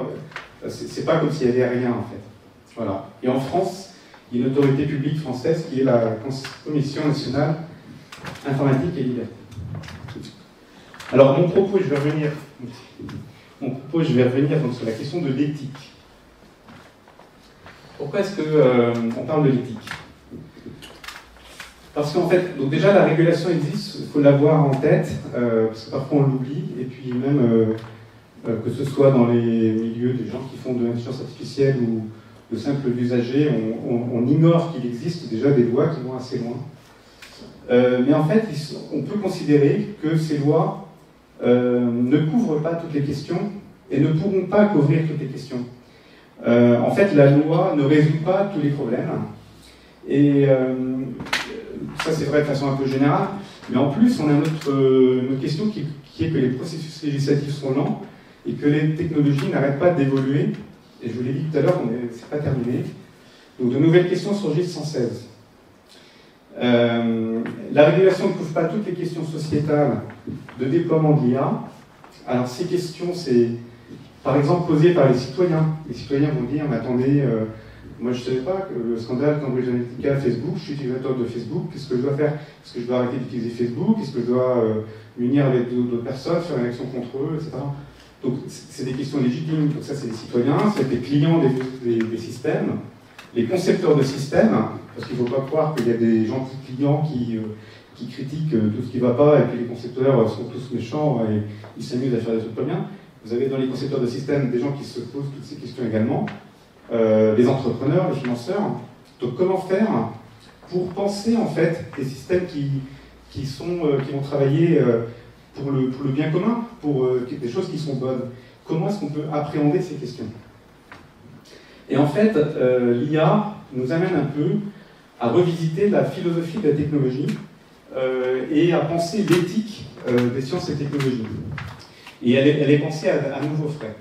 c'est pas comme s'il n'y avait rien, en fait. Voilà. Et en France, il y a une autorité publique française qui est la Commission nationale informatique et liberté. Alors, mon propos, je vais revenir donc, sur la question de l'éthique. Pourquoi est-ce qu'on parle de l'éthique? Parce qu'en fait, donc déjà la régulation existe, il faut l'avoir en tête, parce que parfois on l'oublie, et puis même que ce soit dans les milieux des gens qui font de l'intelligence artificielle ou de simples usagers, on ignore qu'il existe déjà des lois qui vont assez loin. Mais en fait, on peut considérer que ces lois ne couvrent pas toutes les questions et ne pourront pas couvrir toutes les questions. En fait, la loi ne résout pas tous les problèmes. Et Ça, c'est vrai de façon un peu générale. Mais en plus, on a une autre question qui est que les processus législatifs sont lents et que les technologies n'arrêtent pas d'évoluer. Et je vous l'ai dit tout à l'heure, c'est pas terminé. Donc de nouvelles questions surgissent sans cesse. La régulation ne couvre pas toutes les questions sociétales de déploiement de l'IA. Alors ces questions, c'est par exemple posées par les citoyens. Les citoyens vont dire, mais attendez, moi je ne savais pas que le scandale Cambridge Analytica, Facebook, je suis utilisateur de Facebook, qu'est-ce que je dois faire? Est-ce que je dois arrêter d'utiliser Facebook? Est-ce que je dois m'unir avec d'autres personnes, faire une action contre eux, etc. Donc c'est des questions légitimes. Donc ça c'est les citoyens, c'est les clients des systèmes, les concepteurs de systèmes, parce qu'il ne faut pas croire qu'il y a des gens clients qui critiquent tout ce qui ne va pas, et puis les concepteurs sont tous méchants et ils s'amusent à faire des trucs pas bien. Vous avez dans les concepteurs de systèmes des gens qui se posent toutes ces questions également, les entrepreneurs, les financeurs. Donc comment faire pour penser en fait des systèmes qui vont travailler pour le bien commun, pour des choses qui sont bonnes? Comment est-ce qu'on peut appréhender ces questions? Et en fait, l'IA nous amène un peu à revisiter la philosophie de la technologie et à penser l'éthique des sciences et technologies. Et elle est pensée à nouveau frais.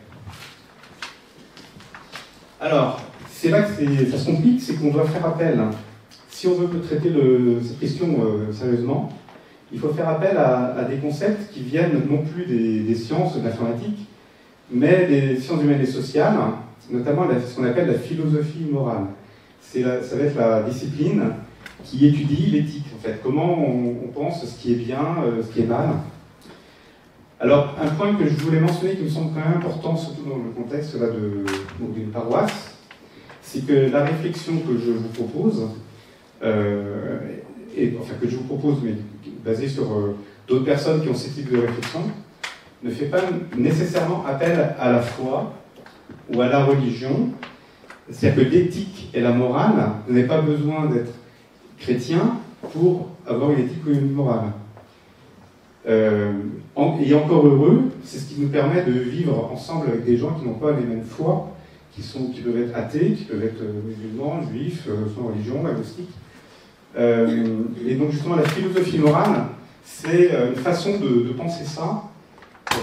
Alors, c'est là que ça se complique, c'est qu'on doit faire appel. Si on veut traiter cette question sérieusement, il faut faire appel à des concepts qui viennent non plus des sciences de l'informatique, mais des sciences humaines et sociales, notamment ce qu'on appelle la philosophie morale. Ça va être la discipline qui étudie l'éthique, en fait. Comment on pense ce qui est bien, ce qui est mal. Alors, un point que je voulais mentionner qui me semble quand même important, surtout dans le contexte d'une paroisse, c'est que la réflexion que je vous propose, mais basée sur d'autres personnes qui ont ce type de réflexion, ne fait pas nécessairement appel à la foi ou à la religion. C'est-à-dire que l'éthique et la morale, vous n'avez pas besoin d'être chrétien pour avoir une éthique ou une morale. Et encore heureux, c'est ce qui nous permet de vivre ensemble avec des gens qui n'ont pas les mêmes foi, qui peuvent être athées, qui peuvent être musulmans, juifs, sans religion, agnostiques. Et donc justement, la philosophie morale, c'est une façon de penser ça,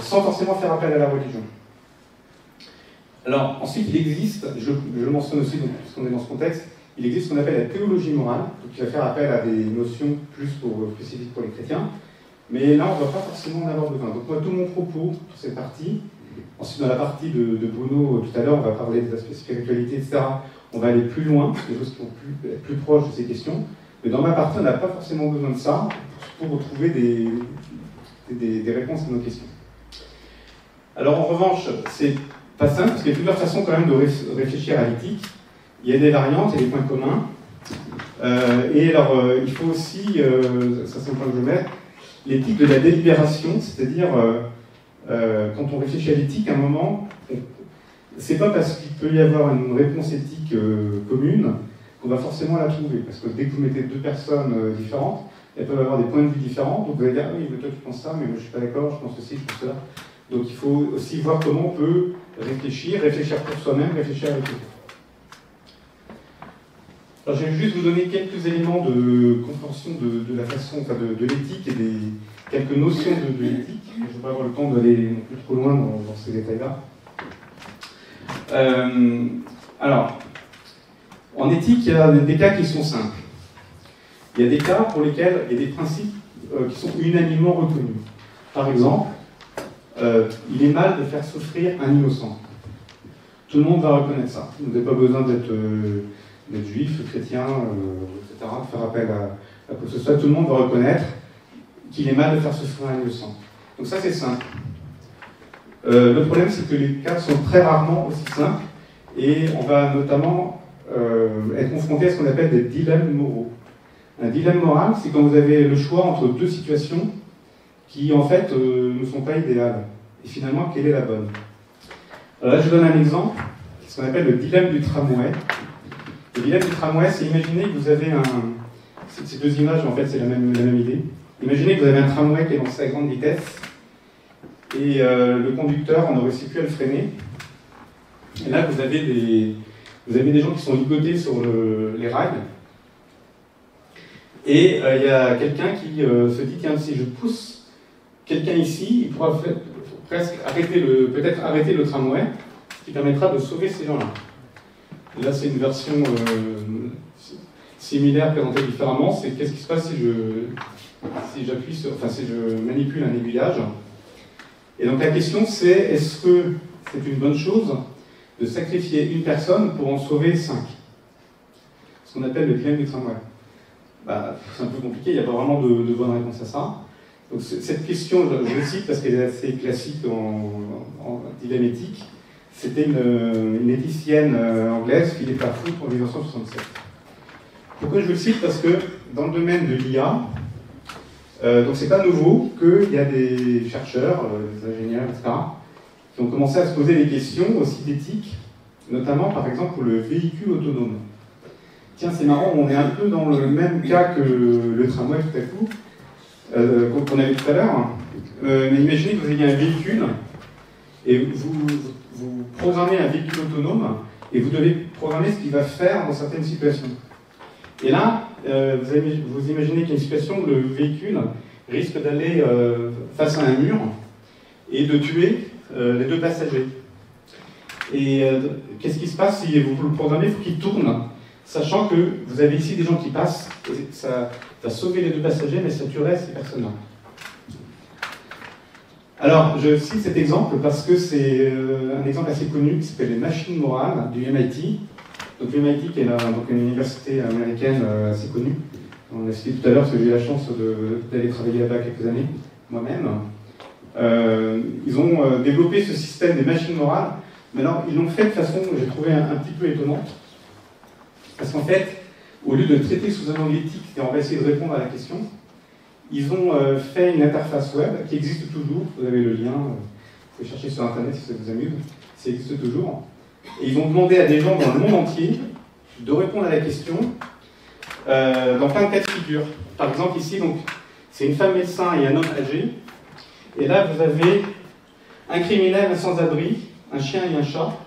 sans forcément faire appel à la religion. Alors ensuite, il existe, je le mentionne aussi, puisqu'on est dans ce contexte, il existe ce qu'on appelle la théologie morale, donc qui va faire appel à des notions plus spécifiques pour les chrétiens. Mais là, on ne va pas forcément en avoir besoin. Donc moi, tout mon propos sur cette partie, ensuite dans la partie de Bruno, tout à l'heure, on va parler des aspects spiritualité, etc. On va aller plus loin, des choses qui vont être plus proches de ces questions. Mais dans ma partie, on n'a pas forcément besoin de ça pour retrouver des réponses à nos questions. Alors en revanche, c'est pas simple, parce qu'il y a plusieurs façons quand même de réfléchir à l'éthique. Il y a des variantes, il y a des points communs. Et alors, il faut aussi, ça c'est un point que je mets, l'éthique de la délibération, c'est-à-dire, quand on réfléchit à l'éthique, à un moment, c'est pas parce qu'il peut y avoir une réponse éthique commune qu'on va forcément la trouver. Parce que dès que vous mettez deux personnes différentes, elles peuvent avoir des points de vue différents, donc vous allez dire, ah oui, mais toi tu penses ça, mais moi je suis pas d'accord, je pense ceci, je pense cela. Donc il faut aussi voir comment on peut réfléchir pour soi-même, réfléchir avec les autres. Alors je vais juste vous donner quelques éléments de compréhension de la façon, enfin de l'éthique et quelques notions de l'éthique. Je ne vais pas avoir le temps d'aller non plus trop loin dans ces détails-là. Alors, en éthique, il y a des cas qui sont simples. Il y a des cas pour lesquels il y a des principes qui sont unanimement reconnus. Par exemple, il est mal de faire souffrir un innocent. Tout le monde va reconnaître ça. Vous n'avez pas besoin d'être juif, chrétien, etc., de faire appel à quoi que ce soit. Tout le monde va reconnaître qu'il est mal de faire souffrir un innocent. Donc ça, c'est simple. Le problème, c'est que les cas sont très rarement aussi simples, et on va notamment être confronté à ce qu'on appelle des dilemmes moraux. Un dilemme moral, c'est quand vous avez le choix entre deux situations qui, en fait, ne sont pas idéales. Et finalement, quelle est la bonne? Alors là, je donne un exemple, ce qu'on appelle le dilemme du tramway. Le dilemme du tramway, c'est imaginer que vous avez ces deux images, en fait, c'est la même idée. Imaginez que vous avez un tramway qui est lancé à grande vitesse, et le conducteur en ne réussit plus à le freiner. Et là, vous avez des gens qui sont ligotés sur les rails. Et il y a quelqu'un qui se dit, tiens, si je pousse quelqu'un ici, il pourra presque peut-être arrêter le tramway, ce qui permettra de sauver ces gens-là. Là, c'est une version similaire présentée différemment. C'est qu'est-ce qui se passe si je manipule un aiguillage. Et donc la question, c'est est-ce que c'est une bonne chose de sacrifier une personne pour en sauver 5? Ce qu'on appelle le dilemme du tramway. C'est un peu compliqué, il n'y a pas vraiment de bonne réponse à ça. Donc cette question, je le cite parce qu'elle est assez classique en dilemme éthique. C'était une éthicienne anglaise, Philippa Foot, en 1967. Pourquoi je le cite? Parce que dans le domaine de l'IA, donc c'est pas nouveau qu'il y a des chercheurs, des ingénieurs, etc., qui ont commencé à se poser des questions aussi d'éthique, notamment par exemple pour le véhicule autonome. Tiens, c'est marrant, on est un peu dans le même cas que le tramway tout à coup, qu'on a vu tout à l'heure. Mais imaginez que vous ayez un véhicule et vous programmez un véhicule autonome et vous devez programmer ce qu'il va faire dans certaines situations. Et là, vous imaginez qu'il y a une situation où le véhicule risque d'aller face à un mur et de tuer les 2 passagers. Et qu'est-ce qui se passe si vous le programmez? Il faut qu'il tourne, sachant que vous avez ici des gens qui passent, et ça va sauver les 2 passagers, mais ça tuerait ces personnes-là. Alors, je cite cet exemple parce que c'est un exemple assez connu qui s'appelle les machines morales du MIT. Donc MIT qui est une université américaine assez connue. On l'a cité tout à l'heure parce que j'ai eu la chance d'aller travailler là-bas quelques années, moi-même. Ils ont développé ce système des machines morales, mais alors ils l'ont fait de façon, j'ai trouvé un petit peu étonnante. Parce qu'en fait, au lieu de traiter sous un angle éthique et on va essayer de répondre à la question, ils ont fait une interface web qui existe toujours. Vous avez le lien, vous pouvez chercher sur Internet si ça vous amuse, ça existe toujours. Et ils ont demandé à des gens dans le monde entier de répondre à la question dans plein de cas de figure. Par exemple, ici, c'est une femme médecin et un homme âgé. Et là, vous avez un criminel, un sans-abri, un chien et un chat.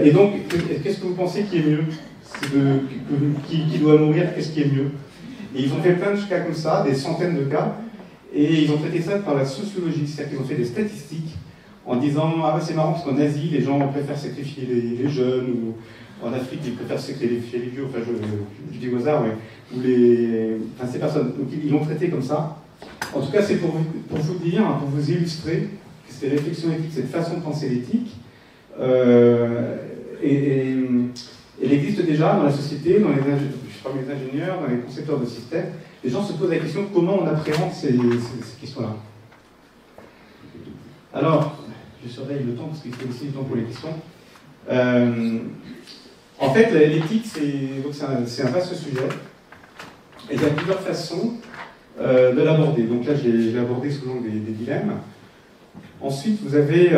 Et donc, qu'est-ce que vous pensez qui est mieux? Qui doit mourir? Qu'est-ce qui est mieux? Et ils ont fait plein de cas comme ça, des centaines de cas, et ils ont traité ça par la sociologie, c'est-à-dire qu'ils ont fait des statistiques en disant « Ah, c'est marrant parce qu'en Asie, les gens préfèrent sacrifier les jeunes, ou en Afrique, ils préfèrent sacrifier les vieux, enfin je dis au hasard, ou ces personnes. » Donc ils l'ont traité comme ça. En tout cas, c'est pour vous dire, pour vous illustrer que ces réflexions éthiques, cette façon de penser l'éthique, elle existe déjà dans la société, parmi les ingénieurs, dans les concepteurs de systèmes. Les gens se posent la question de comment on appréhende ces questions-là. Alors, je surveille le temps parce qu'il faut aussi le temps pour les questions. En fait, l'éthique, c'est un vaste sujet. Et il y a plusieurs façons de l'aborder. Donc là, je l'ai abordé sous l'angle des dilemmes. Ensuite, vous avez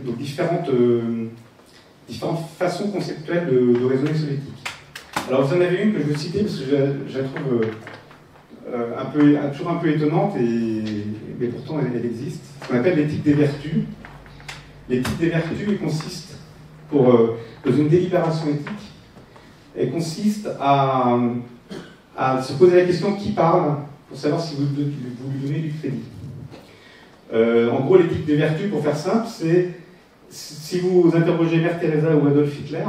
donc différentes façons conceptuelles de raisonner sur l'éthique. Alors, vous en avez une que je veux citer parce que je la trouve toujours un peu étonnante, mais pourtant elle existe. Ce qu'on appelle l'éthique des vertus. L'éthique des vertus, elle consiste, dans une délibération éthique, elle consiste à se poser la question qui parle pour savoir si vous lui donnez du crédit. En gros, l'éthique des vertus, pour faire simple, c'est si vous interrogez Mère Teresa ou Adolf Hitler,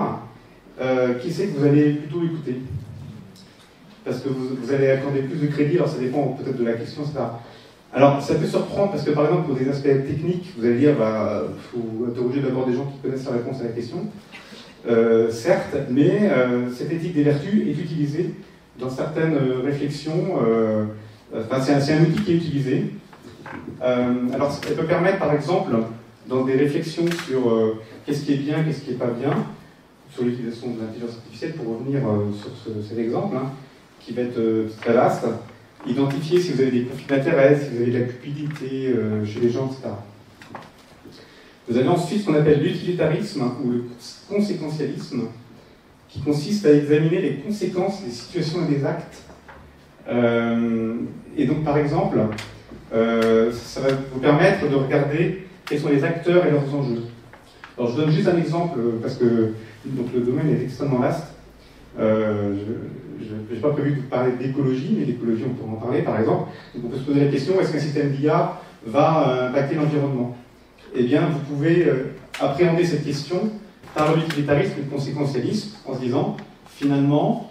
qui c'est que vous allez plutôt écouter? Parce que vous allez accorder plus de crédit, alors ça dépend peut-être de la question, etc. Alors ça peut surprendre parce que par exemple pour des aspects techniques, vous allez dire il faut interroger d'abord des gens qui connaissent la réponse à la question. Certes, mais cette éthique des vertus est utilisée dans certaines réflexions, c'est un outil qui est utilisé. Alors elle peut permettre par exemple dans des réflexions sur qu'est-ce qui est bien, qu'est-ce qui n'est pas bien, sur l'utilisation de l'intelligence artificielle, pour revenir sur cet exemple, qui va être très vaste, identifier si vous avez des conflits d'intérêts, si vous avez de la cupidité chez les gens, etc. Vous avez ensuite ce qu'on appelle l'utilitarisme ou le conséquentialisme, qui consiste à examiner les conséquences des situations et des actes. Et donc, par exemple, ça va vous permettre de regarder quels sont les acteurs et leurs enjeux. Alors, je donne juste un exemple, parce que donc, le domaine est extrêmement vaste. je n'ai pas prévu de vous parler d'écologie, mais d'écologie, on pourra en parler, par exemple. Donc on peut se poser la question, est-ce qu'un système d'IA va impacter l'environnement? Eh bien, vous pouvez appréhender cette question par l'utilitarisme et le conséquentialisme, en se disant, finalement,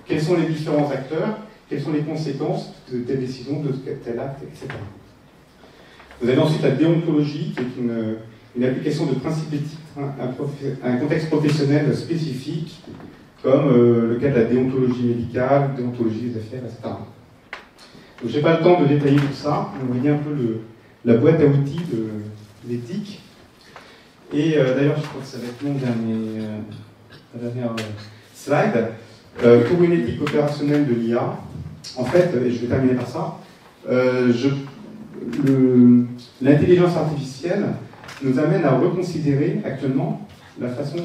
quels sont les différents acteurs, quelles sont les conséquences de telle décision, de tel acte, etc. Vous avez ensuite la déontologie, qui est une application de principes éthiques à un contexte professionnel spécifique, comme le cas de la déontologie médicale, déontologie des affaires, etc. Donc je n'ai pas le temps de détailler tout ça, on voyait un peu la boîte à outils de l'éthique. Et d'ailleurs, je crois que ça va être mon dernière slide. Pour une éthique opérationnelle de l'IA, en fait, et je vais terminer par ça, l'intelligence artificielle nous amène à reconsidérer actuellement la façon,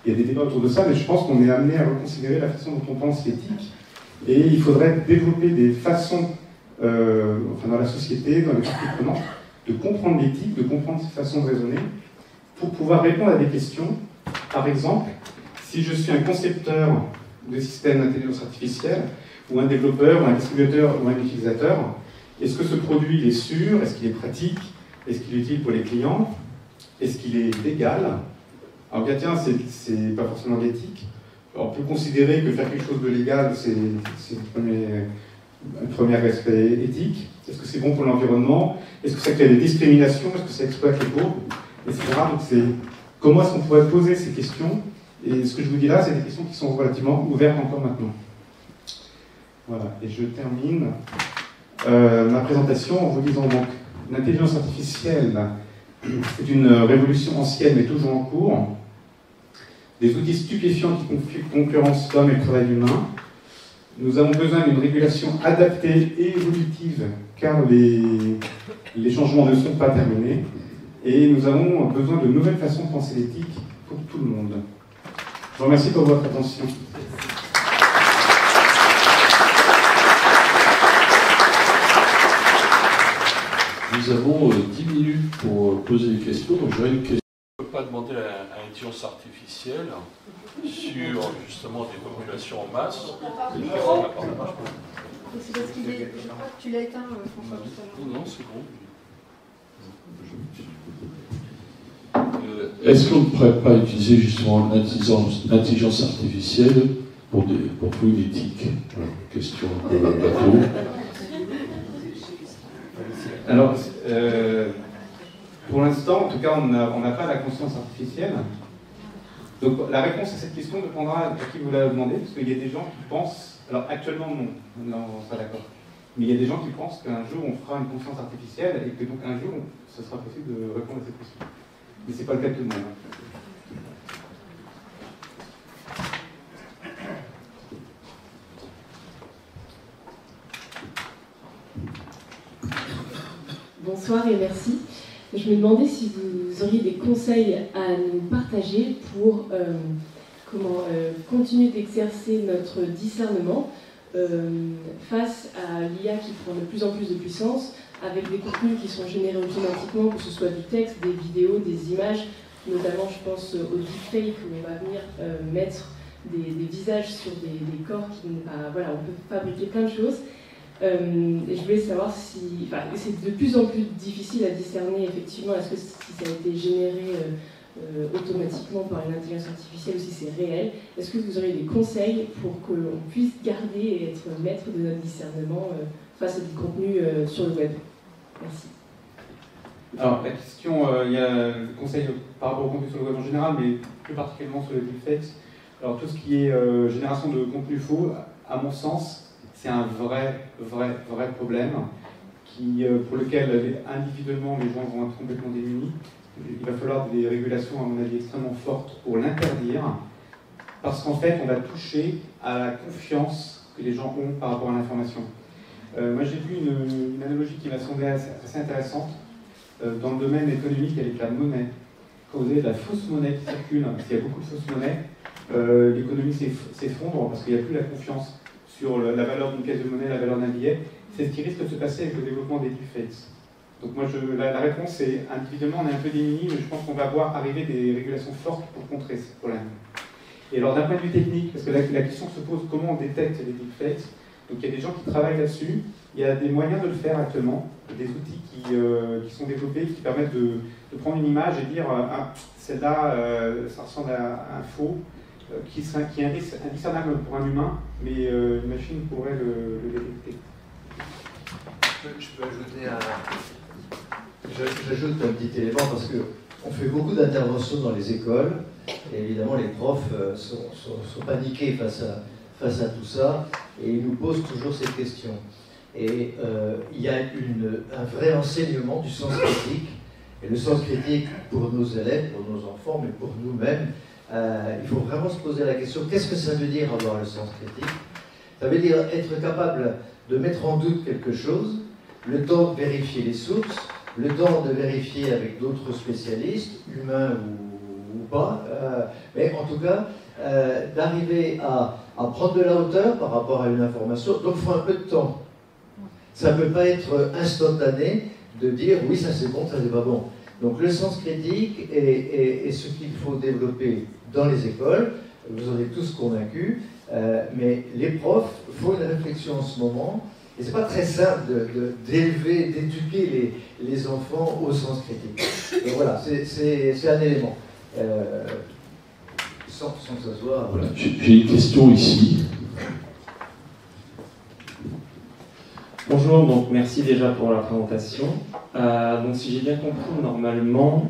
il y a des débats autour de ça, mais je pense qu'on est amené à reconsidérer la façon dont on pense l'éthique, et il faudrait développer des façons, dans la société, dans les parties prenantes, de comprendre l'éthique, de comprendre ces façons de raisonner, pour pouvoir répondre à des questions. Par exemple, si je suis un concepteur de système d'intelligence artificielle, ou un développeur, ou un distributeur, ou un utilisateur, est-ce que ce produit est sûr? Est-ce qu'il est pratique? Est-ce qu'il est utile pour les clients? Est-ce qu'il est légal? Alors bien tiens, c'est pas forcément l'éthique. On peut considérer que faire quelque chose de légal, c'est un premier aspect éthique. Est-ce que c'est bon pour l'environnement? Est-ce que ça crée des discriminations? Est-ce que ça exploite les pauvres? Etc. Donc comment est-ce qu'on pourrait poser ces questions? Et ce que je vous dis là, c'est des questions qui sont relativement ouvertes encore maintenant. Voilà, et je termine ma présentation en vous disant donc, l'intelligence artificielle, c'est une révolution ancienne mais toujours en cours. Des outils stupéfiants qui concurrencent l'homme et le travail humain. Nous avons besoin d'une régulation adaptée et évolutive, car les changements ne sont pas terminés. Et nous avons besoin de nouvelles façons de penser l'éthique pour tout le monde. Je vous remercie pour votre attention. Nous avons 10 minutes pour poser des questions. Donc j'aurais une question. Je ne peux pas demander à l'intelligence artificielle sur justement des populations en masse. C'est parce qu'il est. Je crois que tu l'as éteint, François, tout à l'heure. Non, c'est bon. Est-ce qu'on ne pourrait pas utiliser justement l'intelligence artificielle pour trouver une éthique? Question un peu bateau. Alors, pour l'instant, en tout cas, on n'a pas la conscience artificielle. Donc, la réponse à cette question dépendra de qui vous la demandez, parce qu'il y a des gens qui pensent. Alors, actuellement, non, pas d'accord. Mais il y a des gens qui pensent qu'un jour, on fera une conscience artificielle et que donc un jour, ce sera possible de répondre à cette question. Mais ce n'est pas le cas de tout le monde. Bonsoir et merci. Je me demandais si vous auriez des conseils à nous partager pour continuer d'exercer notre discernement face à l'IA qui prend de plus en plus de puissance, avec des contenus qui sont générés automatiquement, que ce soit du texte, des vidéos, des images, notamment je pense au deepfake où on va venir mettre des visages sur des corps qui, voilà, on peut fabriquer plein de choses. Et je voulais savoir si, c'est de plus en plus difficile à discerner effectivement, est-ce que si ça a été généré automatiquement par une intelligence artificielle ou si c'est réel. Est-ce que vous auriez des conseils pour qu'on puisse garder et être maître de notre discernement face à du contenu sur le web? Merci. Alors la question, il y a des conseils par rapport au contenu sur le web en général, mais plus particulièrement sur les deepfakes. Alors tout ce qui est génération de contenu faux, à mon sens, c'est un vrai problème pour lequel individuellement les gens vont être complètement démunis. Il va falloir des régulations, à mon avis, extrêmement fortes pour l'interdire, parce qu'en fait, on va toucher à la confiance que les gens ont par rapport à l'information. Moi, j'ai vu une analogie qui m'a semblé assez intéressante dans le domaine économique avec la monnaie. Quand vous avez de la fausse monnaie qui circule, parce qu'il y a beaucoup de fausses monnaies, l'économie s'effondre parce qu'il n'y a plus la confiance sur la valeur d'une pièce de monnaie, la valeur d'un billet. C'est ce qui risque de se passer avec le développement des deepfakes. Donc moi, la réponse c'est individuellement, on est un peu démunis, mais je pense qu'on va voir arriver des régulations fortes pour contrer ce problème. Et alors d'un point de vue technique, parce que la question se pose comment on détecte les deepfakes, donc il y a des gens qui travaillent là-dessus, il y a des moyens de le faire actuellement, des outils qui sont développés, qui permettent de prendre une image et dire ah, celle-là, ça ressemble à un faux, qui est indiscernable pour un humain, mais une machine pourrait le détecter. Je peux ajouter J'ajoute un petit élément parce qu'on fait beaucoup d'interventions dans les écoles et évidemment les profs sont paniqués face à tout ça et ils nous posent toujours cette question. Et il y a un vrai enseignement du sens critique. Et le sens critique pour nos élèves, pour nos enfants, mais pour nous-mêmes, il faut vraiment se poser la question, qu'est-ce que ça veut dire avoir le sens critique? Ça veut dire être capable de mettre en doute quelque chose, le temps de vérifier les sources, le temps de vérifier avec d'autres spécialistes, humains ou pas, mais en tout cas, d'arriver à prendre de la hauteur par rapport à une information, donc il faut un peu de temps. Ça ne peut pas être instantané de dire oui, ça c'est bon, ça c'est pas bon. Donc le sens critique est ce qu'il faut développer dans les écoles, vous en êtes tous convaincus, mais les profs font une réflexion en ce moment. Et c'est pas très simple d'élever, d'éduquer les enfants au sens critique. Donc voilà, c'est un élément. Sans que ça soit... Voilà. J'ai une question ici. Bonjour, donc merci déjà pour la présentation. Donc si j'ai bien compris, normalement,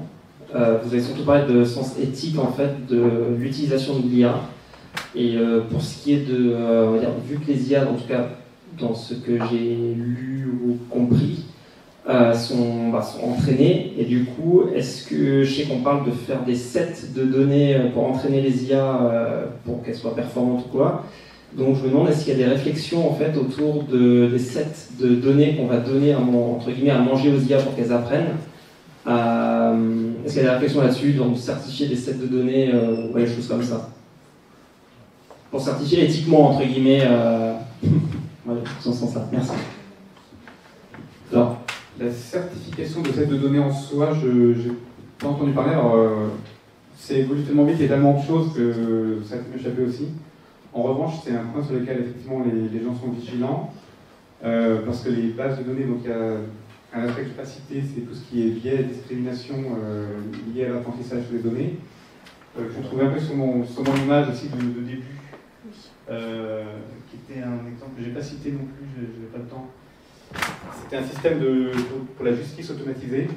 vous avez surtout parlé de sens éthique en fait, de l'utilisation de l'IA. Et pour ce qui est de, on va dire, vu que les IA, en tout cas, dans ce que j'ai lu ou compris, sont entraînés. Et du coup, est-ce que je sais qu'on parle de faire des sets de données pour entraîner les IA pour qu'elles soient performantes ou quoi. Donc je me demande, est-ce qu'il y a des réflexions en fait autour des sets de données qu'on va donner entre guillemets à manger aux IA pour qu'elles apprennent. Est-ce qu'il y a des réflexions là-dessus, donc certifier des sets de données ou des choses comme ça, pour certifier éthiquement entre guillemets. Voilà, dans ce sens-là. Merci. Alors, la certification de sets de données en soi, je n'ai pas entendu parler. Alors, c'est évolue tellement vite, il y a tellement de choses que ça peut m'échapper aussi. En revanche, c'est un point sur lequel effectivement les gens sont vigilants, parce que les bases de données, donc il y a un aspect que je n'ai pas cité, c'est tout ce qui est biais et discrimination lié à l'apprentissage des données. Je trouvais un peu sur mon image aussi de début. Qui était un exemple que je n'ai pas cité non plus, je n'ai pas le temps. C'était un système pour la justice automatisée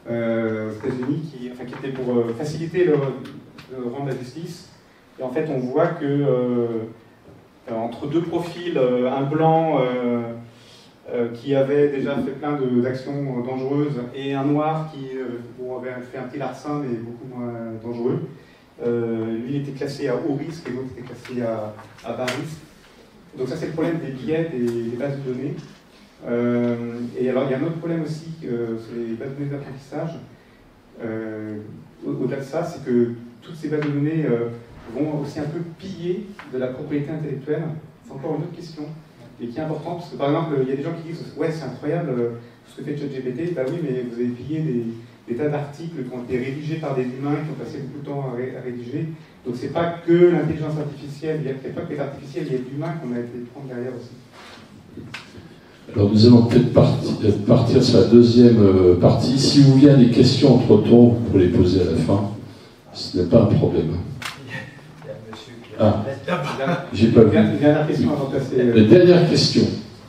aux États-Unis qui était pour faciliter le rang de la justice. Et en fait, on voit que entre deux profils, un blanc qui avait déjà fait plein d'actions dangereuses et un noir qui avait fait un petit larcin mais beaucoup moins dangereux, lui il était classé à haut risque et l'autre était classé à bas risque. Donc ça c'est le problème des biais des bases de données. Et alors il y a un autre problème aussi sur les bases de données d'apprentissage. Au-delà de ça, c'est que toutes ces bases de données vont aussi un peu piller de la propriété intellectuelle. C'est encore une autre question et qui est importante parce que par exemple il y a des gens qui disent ouais c'est incroyable ce que fait ChatGPT, bah oui mais vous avez pillé des tas d'articles qui ont été rédigés par des humains qui ont passé beaucoup de temps à rédiger. Donc c'est pas que l'intelligence artificielle, il n'y a peut-être pas que les artificiels, il y a de l'humain qu'on a été prendre derrière aussi. Alors nous allons peut-être partir sur la deuxième partie. Si vous voulez des questions entre-temps, vous pouvez les poser à la fin. Ce n'est pas un problème. Ah, j'ai pas vu. Une dernière question avant de passer. La dernière question.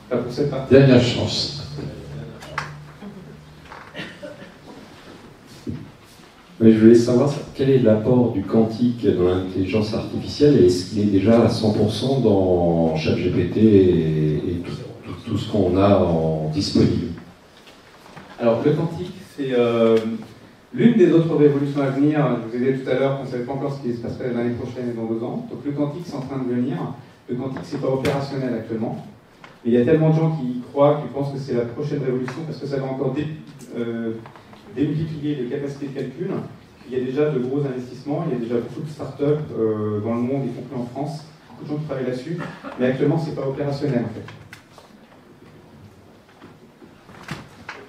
Pas pour cette partie. Dernière chance. Mais je voulais savoir quel est l'apport du quantique dans l'intelligence artificielle et est-ce qu'il est déjà à 100% dans ChatGPT et tout ce qu'on a en disponible. Alors le quantique, c'est l'une des autres révolutions à venir. Je vous ai dit tout à l'heure qu'on ne savait pas encore ce qui se passerait l'année prochaine et dans 2 ans. Donc le quantique, c'est en train de venir. Le quantique, c'est pas opérationnel actuellement. Mais il y a tellement de gens qui y croient, qui pensent que c'est la prochaine révolution parce que ça va encore démultiplier les capacités de calcul. Il y a déjà de gros investissements, il y a déjà beaucoup de startups dans le monde, y compris en France, beaucoup de gens qui travaillent là-dessus, mais actuellement c'est pas opérationnel en fait.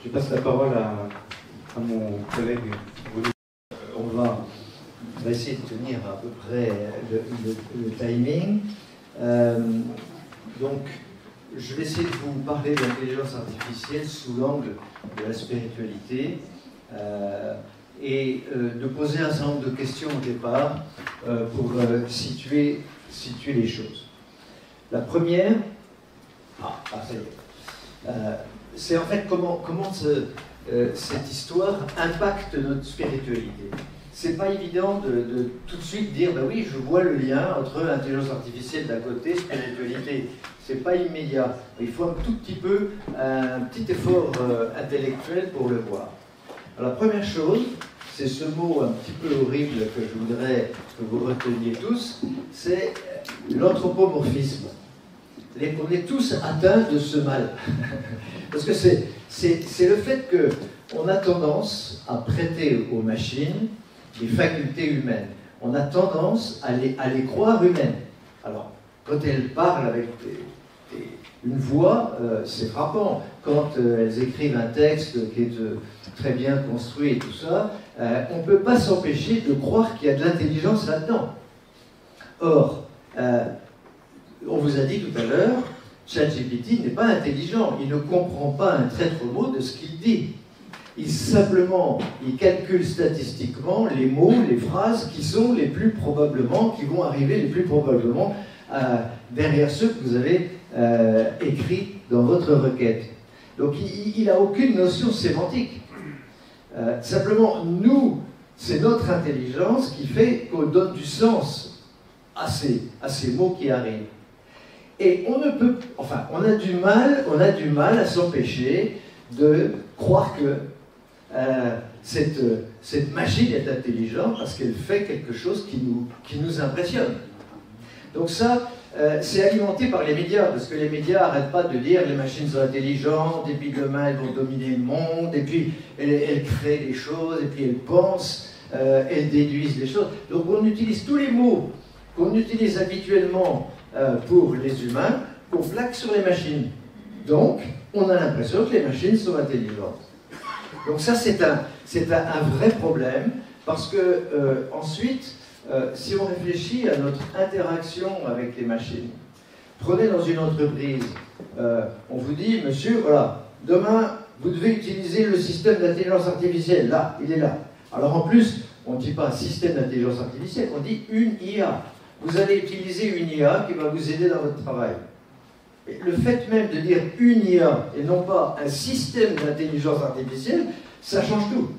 Je passe la parole à mon collègue. On va On va essayer de tenir à peu près le timing. Donc, je vais essayer de vous parler de l'intelligence artificielle sous l'angle de la spiritualité et de poser un certain nombre de questions au départ pour situer les choses. La première, ça y est, c'est en fait comment cette histoire impacte notre spiritualité. C'est pas évident de tout de suite dire, ben oui, je vois le lien entre l'intelligence artificielle d'un côté, spiritualité. C'est pas immédiat. Il faut un tout petit peu, un petit effort intellectuel pour le voir. Alors, la première chose, c'est ce mot un petit peu horrible que je voudrais que vous reteniez tous, c'est l'anthropomorphisme. On est tous atteints de ce mal. Parce que c'est le fait qu'on a tendance à prêter aux machines les facultés humaines. On a tendance à les croire humaines. Alors, quand elles parlent avec une voix, c'est frappant. Quand elles écrivent un texte qui est très bien construit et tout ça, on ne peut pas s'empêcher de croire qu'il y a de l'intelligence là-dedans. Or, on vous a dit tout à l'heure, ChatGPT n'est pas intelligent, il ne comprend pas un traître mot de ce qu'il dit. Il calcule statistiquement les mots, les phrases qui sont les plus probablement, qui vont arriver les plus probablement derrière ceux que vous avez écrits dans votre requête. Donc il n'a aucune notion sémantique. Simplement, nous, c'est notre intelligence qui fait qu'on donne du sens à ces mots qui arrivent. Et on a du mal à s'empêcher de croire que cette machine est intelligente parce qu'elle fait quelque chose qui nous impressionne. Donc ça, c'est alimenté par les médias, parce que les médias n'arrêtent pas de dire les machines sont intelligentes, et puis demain elles vont dominer le monde, et puis elles créent des choses, et puis elles pensent, elles déduisent les choses. Donc on utilise tous les mots qu'on utilise habituellement pour les humains, qu'on plaque sur les machines. Donc, on a l'impression que les machines sont intelligentes. Donc ça, c'est un vrai problème, parce que ensuite, si on réfléchit à notre interaction avec les machines, prenez dans une entreprise, on vous dit, monsieur, voilà, demain, vous devez utiliser le système d'intelligence artificielle, là, il est là. Alors en plus, on ne dit pas système d'intelligence artificielle, on dit une IA. Vous allez utiliser une IA qui va vous aider dans votre travail. Et le fait même de dire une IA et non pas un système d'intelligence artificielle, ça change tout.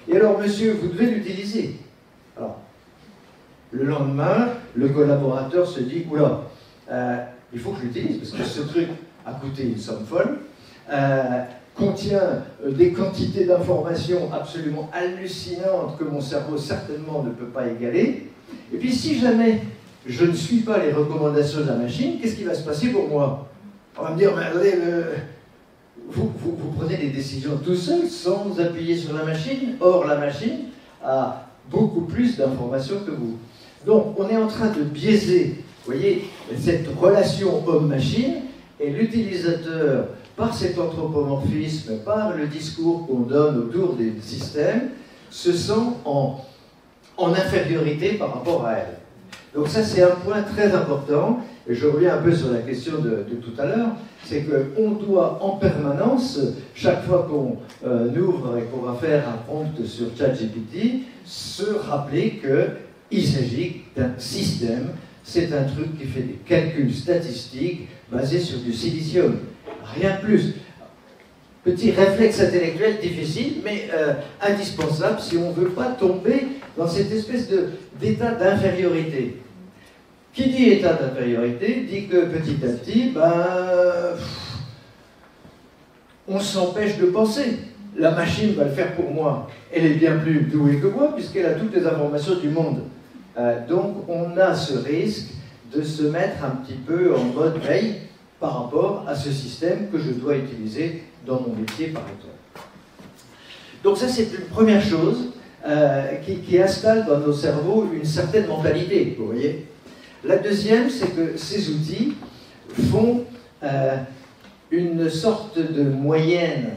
Et alors, monsieur, vous devez l'utiliser. Alors, le lendemain, le collaborateur se dit, oula, il faut que je l'utilise, parce que ce truc a coûté une somme folle, contient des quantités d'informations absolument hallucinantes que mon cerveau certainement ne peut pas égaler. Et puis si jamais je ne suis pas les recommandations de la machine, qu'est-ce qui va se passer pour moi? On va me dire, mais attendez, vous prenez des décisions tout seul sans appuyer sur la machine. Or, la machine a beaucoup plus d'informations que vous. Donc, on est en train de biaiser, vous voyez, cette relation homme-machine, et l'utilisateur, par cet anthropomorphisme, par le discours qu'on donne autour des systèmes, se sent en infériorité par rapport à elle. Donc ça, c'est un point très important, et je reviens un peu sur la question de tout à l'heure, c'est qu'on doit en permanence, chaque fois qu'on ouvre et qu'on va faire un prompt sur ChatGPT, se rappeler qu'il s'agit d'un système, c'est un truc qui fait des calculs statistiques basés sur du silicium, rien de plus. Petit réflexe intellectuel difficile, mais indispensable si on ne veut pas tomber dans cette espèce d'état d'infériorité. Qui dit état d'infériorité dit que petit à petit, on s'empêche de penser. La machine va le faire pour moi. Elle est bien plus douée que moi puisqu'elle a toutes les informations du monde. Donc on a ce risque de se mettre un petit peu en mode veille par rapport à ce système que je dois utiliser dans mon métier, par exemple. Donc ça, c'est une première chose qui installe dans nos cerveaux une certaine mentalité, vous voyez. La deuxième, c'est que ces outils font une sorte de moyenne,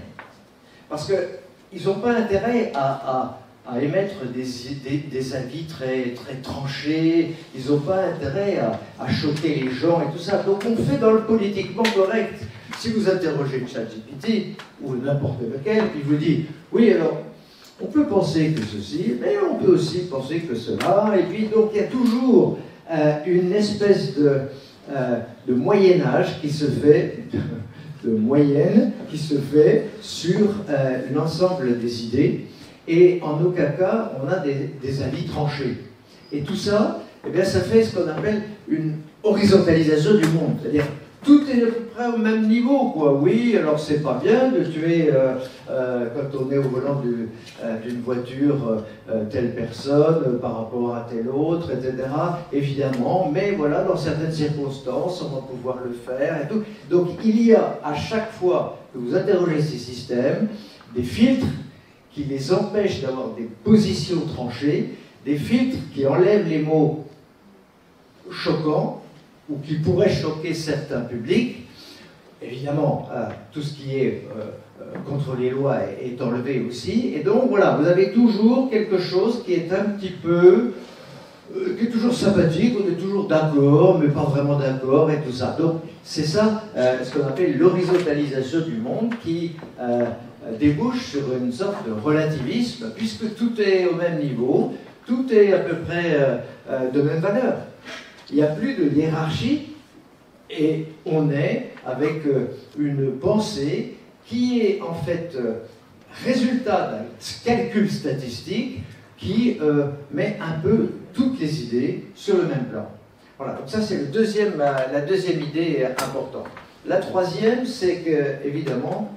parce qu'ils n'ont pas intérêt à à émettre des avis très, très tranchés, ils n'ont pas intérêt à choquer les gens et tout ça. Donc on fait dans le politiquement correct. Si vous interrogez ChatGPT ou n'importe lequel, il vous dit « Oui, alors, on peut penser que ceci, mais on peut aussi penser que cela. » Et puis donc il y a toujours une espèce de Moyen-Âge qui se fait, de moyenne, qui se fait sur l'ensemble des idées. Et en aucun cas, on a des avis tranchés. Et tout ça, eh bien, ça fait ce qu'on appelle une horizontalisation du monde. C'est-à-dire, tout est à peu près au même niveau, quoi. Oui, alors c'est pas bien de tuer, quand on est au volant d'une voiture, telle personne par rapport à telle autre, etc. Évidemment, mais voilà, dans certaines circonstances, on va pouvoir le faire et tout. Donc, il y a, à chaque fois que vous interrogez ces systèmes, des filtres qui les empêchent d'avoir des positions tranchées, des filtres qui enlèvent les mots choquants ou qui pourraient choquer certains publics. Évidemment, tout ce qui est contre les lois est enlevé aussi. Et donc, voilà, vous avez toujours quelque chose qui est un petit peu... qui est toujours sympathique, on est toujours d'accord, mais pas vraiment d'accord, et tout ça. Donc, c'est ça, ce qu'on appelle l'horizontalisation du monde, qui débouche sur une sorte de relativisme, puisque tout est au même niveau, tout est à peu près de même valeur. Il n'y a plus de hiérarchie, et on est avec une pensée qui est en fait résultat d'un calcul statistique qui met un peu toutes les idées sur le même plan. Voilà, donc ça c'est la deuxième idée importante. La troisième, c'est que, évidemment,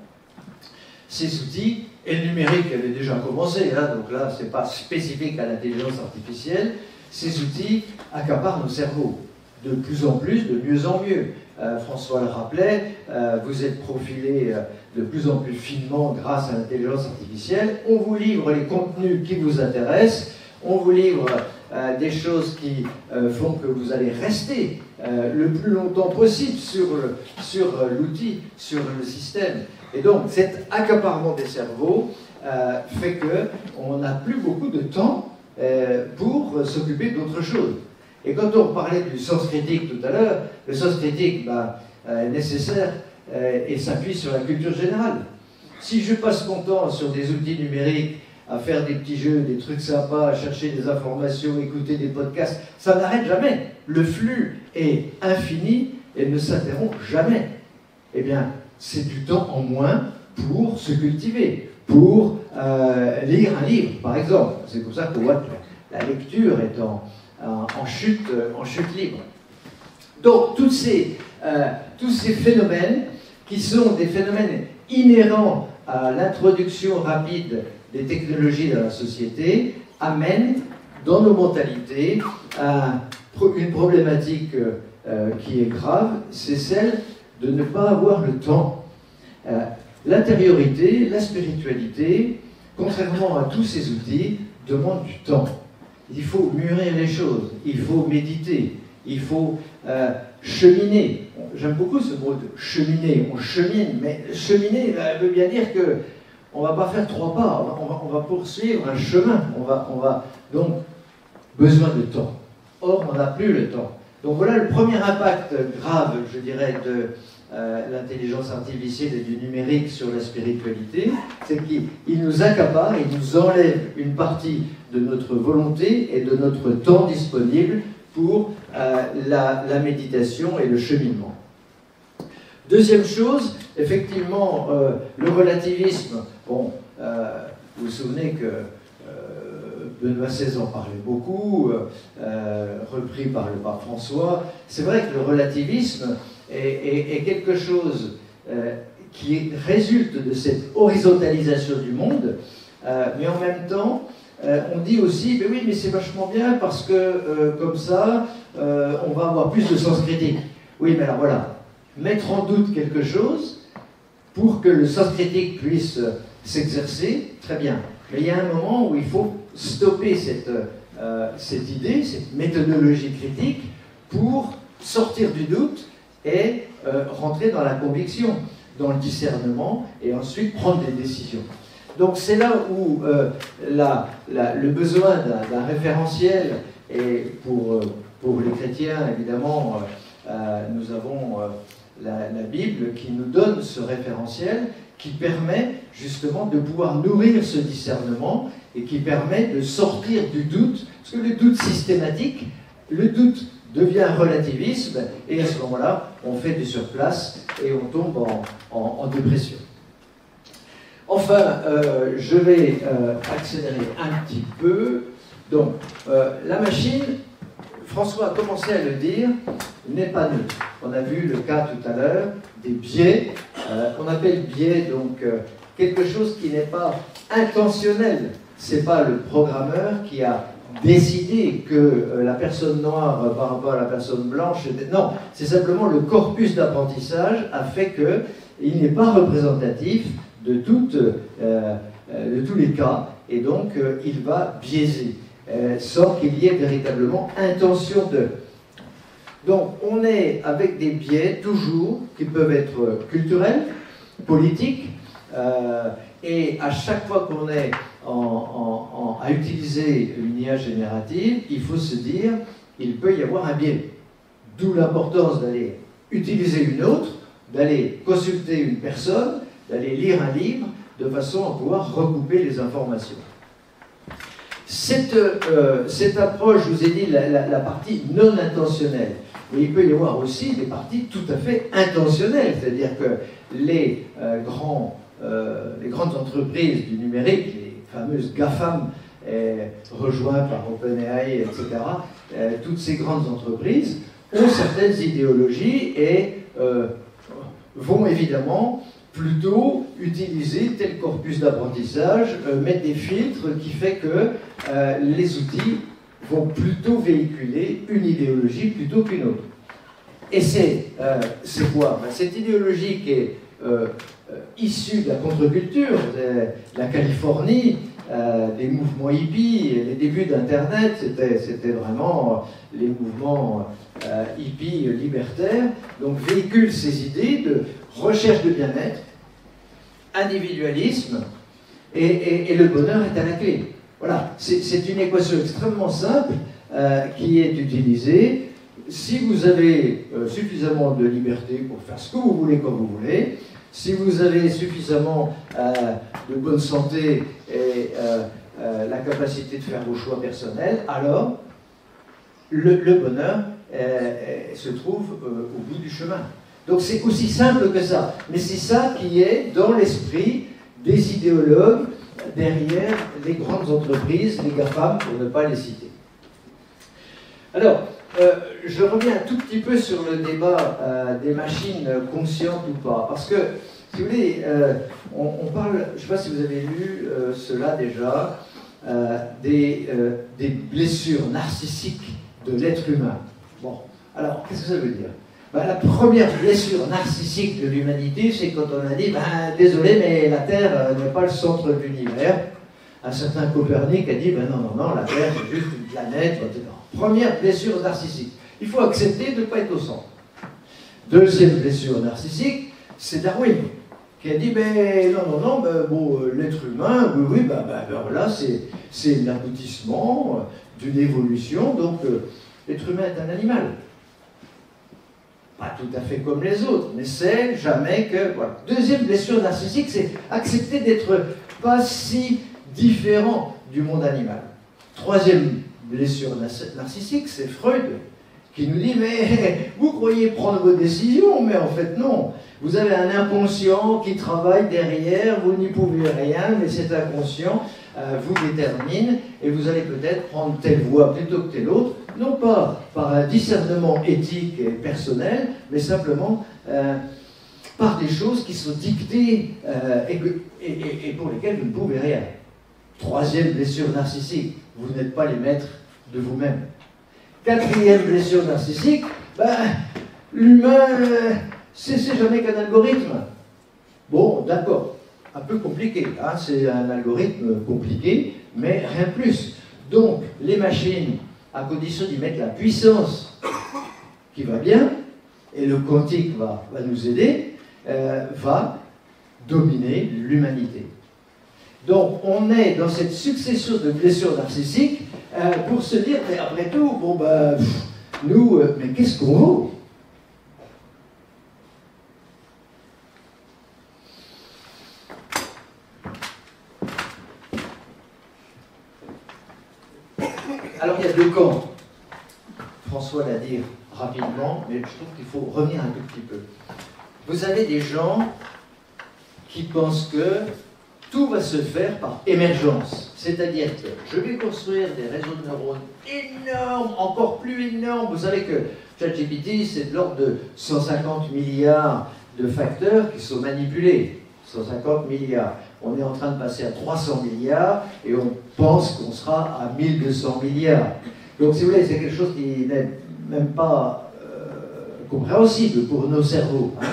ces outils, et le numérique avait déjà commencé, hein, donc là c'est pas spécifique à l'intelligence artificielle, ces outils accaparent nos cerveaux, de plus en plus, de mieux en mieux. François le rappelait, vous êtes profilé de plus en plus finement grâce à l'intelligence artificielle, on vous livre les contenus qui vous intéressent, on vous livre des choses qui font que vous allez rester le plus longtemps possible sur l'outil, sur le système. Et donc cet accaparement des cerveaux fait qu'on n'a plus beaucoup de temps pour s'occuper d'autre chose. Et quand on parlait du sens critique tout à l'heure, le sens critique est nécessaire et s'appuie sur la culture générale. Si je passe mon temps sur des outils numériques, à faire des petits jeux, des trucs sympas, à chercher des informations, écouter des podcasts, ça n'arrête jamais. Le flux est infini et ne s'interrompt jamais. Eh bien, c'est du temps en moins pour se cultiver, pour lire un livre, par exemple. C'est comme ça qu'on voit que la lecture est en chute libre. Donc, tous ces phénomènes, qui sont des phénomènes inhérents à l'introduction rapide des technologies dans la société, amènent dans nos mentalités une problématique qui est grave, c'est celle de ne pas avoir le temps. L'intériorité, la spiritualité, contrairement à tous ces outils, demande du temps. Il faut mûrir les choses, il faut méditer, il faut cheminer. J'aime beaucoup ce mot de cheminer, on chemine, mais cheminer veut bien dire que on ne va pas faire 3 pas, on va poursuivre un chemin, on va donc besoin de temps. Or, on n'a plus le temps. Donc voilà le premier impact grave, je dirais, de l'intelligence artificielle et du numérique sur la spiritualité, c'est qu'il nous accapare, il nous enlève une partie de notre volonté et de notre temps disponible pour la méditation et le cheminement. Deuxième chose, effectivement, le relativisme. Bon, vous vous souvenez que Benoît XVI en parlait beaucoup, repris par le pape François. C'est vrai que le relativisme est quelque chose qui résulte de cette horizontalisation du monde, mais en même temps, on dit aussi, mais oui, mais c'est vachement bien parce que comme ça, on va avoir plus de sens critique. Oui, mais alors voilà, mettre en doute quelque chose pour que le sens critique puisse s'exercer, très bien. Mais il y a un moment où il faut stopper cette idée, cette méthodologie critique, pour sortir du doute et rentrer dans la conviction, dans le discernement, et ensuite prendre des décisions. Donc c'est là où le besoin d'un référentiel, et pour les chrétiens, évidemment, nous avons la Bible qui nous donne ce référentiel, qui permet justement de pouvoir nourrir ce discernement et qui permet de sortir du doute, parce que le doute systématique, le doute devient relativisme, et à ce moment-là, on fait du surplace et on tombe en dépression. Enfin, je vais accélérer un petit peu. Donc, la machine, François a commencé à le dire, n'est pas neutre. On a vu le cas tout à l'heure des biais. On appelle biais donc quelque chose qui n'est pas intentionnel. C'est pas le programmeur qui a décidé que la personne noire par rapport à la personne blanche était... Non, c'est simplement le corpus d'apprentissage a fait qu'il n'est pas représentatif de tous les cas, et donc il va biaiser, sans qu'il y ait véritablement intention de... Donc on est avec des biais toujours qui peuvent être culturels, politiques, et à chaque fois qu'on est à utiliser une IA générative, il faut se dire il peut y avoir un biais. D'où l'importance d'aller utiliser une autre, d'aller consulter une personne, d'aller lire un livre, de façon à pouvoir recouper les informations. Cette approche, je vous ai dit, la partie non intentionnelle. Mais il peut y avoir aussi des parties tout à fait intentionnelles, c'est-à-dire que les grandes entreprises du numérique, les fameuses GAFAM, rejointes par OpenAI, etc., toutes ces grandes entreprises ont certaines idéologies et vont évidemment plutôt utiliser tel corpus d'apprentissage, mettre des filtres qui fait que les outils vont plutôt véhiculer une idéologie plutôt qu'une autre. Et c'est quoi? Cette idéologie qui est issue de la contre-culture, de la Californie, des mouvements hippies, les débuts d'Internet, c'était vraiment les mouvements hippies libertaires, donc véhiculent ces idées de recherche de bien-être, individualisme, et le bonheur est à la clé. Voilà, c'est une équation extrêmement simple qui est utilisée. Si vous avez suffisamment de liberté pour faire ce que vous voulez quand vous voulez, si vous avez suffisamment de bonne santé et la capacité de faire vos choix personnels, alors le bonheur se trouve au bout du chemin. Donc c'est aussi simple que ça. Mais c'est ça qui est dans l'esprit des idéologues derrière les grandes entreprises, les GAFAM, pour ne pas les citer. Alors, je reviens un tout petit peu sur le débat des machines conscientes ou pas. Parce que, si vous voulez, on parle, je ne sais pas si vous avez lu cela déjà, des blessures narcissiques de l'être humain. Bon, alors, qu'est-ce que ça veut dire? La première blessure narcissique de l'humanité, c'est quand on a dit désolé, mais la Terre n'est pas le centre de l'univers. Un certain Copernic a dit non, la Terre c'est juste une planète, etc. Première blessure narcissique. Il faut accepter de ne pas être au centre. Deuxième blessure narcissique, c'est Darwin, qui a dit l'être humain, voilà, c'est l'aboutissement d'une évolution, donc l'être humain est un animal. Pas tout à fait comme les autres, mais c'est jamais que... Voilà. Deuxième blessure narcissique, c'est accepter d'être pas si différent du monde animal. Troisième blessure narcissique, c'est Freud, qui nous dit, mais vous croyez prendre vos décisions, mais en fait non. Vous avez un inconscient qui travaille derrière, vous n'y pouvez rien, mais cet inconscient vous détermine, et vous allez peut-être prendre telle voie plutôt que telle autre, non pas par un discernement éthique et personnel, mais simplement par des choses qui sont dictées et pour lesquelles vous ne pouvez rien. Troisième blessure narcissique, vous n'êtes pas les maîtres de vous-même. Quatrième blessure narcissique, l'humain, c'est jamais qu'un algorithme. Bon, d'accord, un peu compliqué, hein, c'est un algorithme compliqué, mais rien de plus. Donc, les machines, à condition d'y mettre la puissance qui va bien, et le quantique va nous aider, va dominer l'humanité. Donc on est dans cette succession de blessures narcissiques pour se dire, mais après tout, bon ben, nous, mais qu'est-ce qu'on vaut? Alors il y a deux camps. François l'a dit rapidement, mais je trouve qu'il faut revenir un tout petit peu. Vous avez des gens qui pensent que tout va se faire par émergence. C'est-à-dire que je vais construire des réseaux de neurones énormes, encore plus énormes. Vous savez que ChatGPT, c'est de l'ordre de 150 milliards de facteurs qui sont manipulés. 150 milliards. On est en train de passer à 300 milliards et on pense qu'on sera à 1200 milliards. Donc, si vous voulez, c'est quelque chose qui n'est même pas compréhensible pour nos cerveaux. Hein.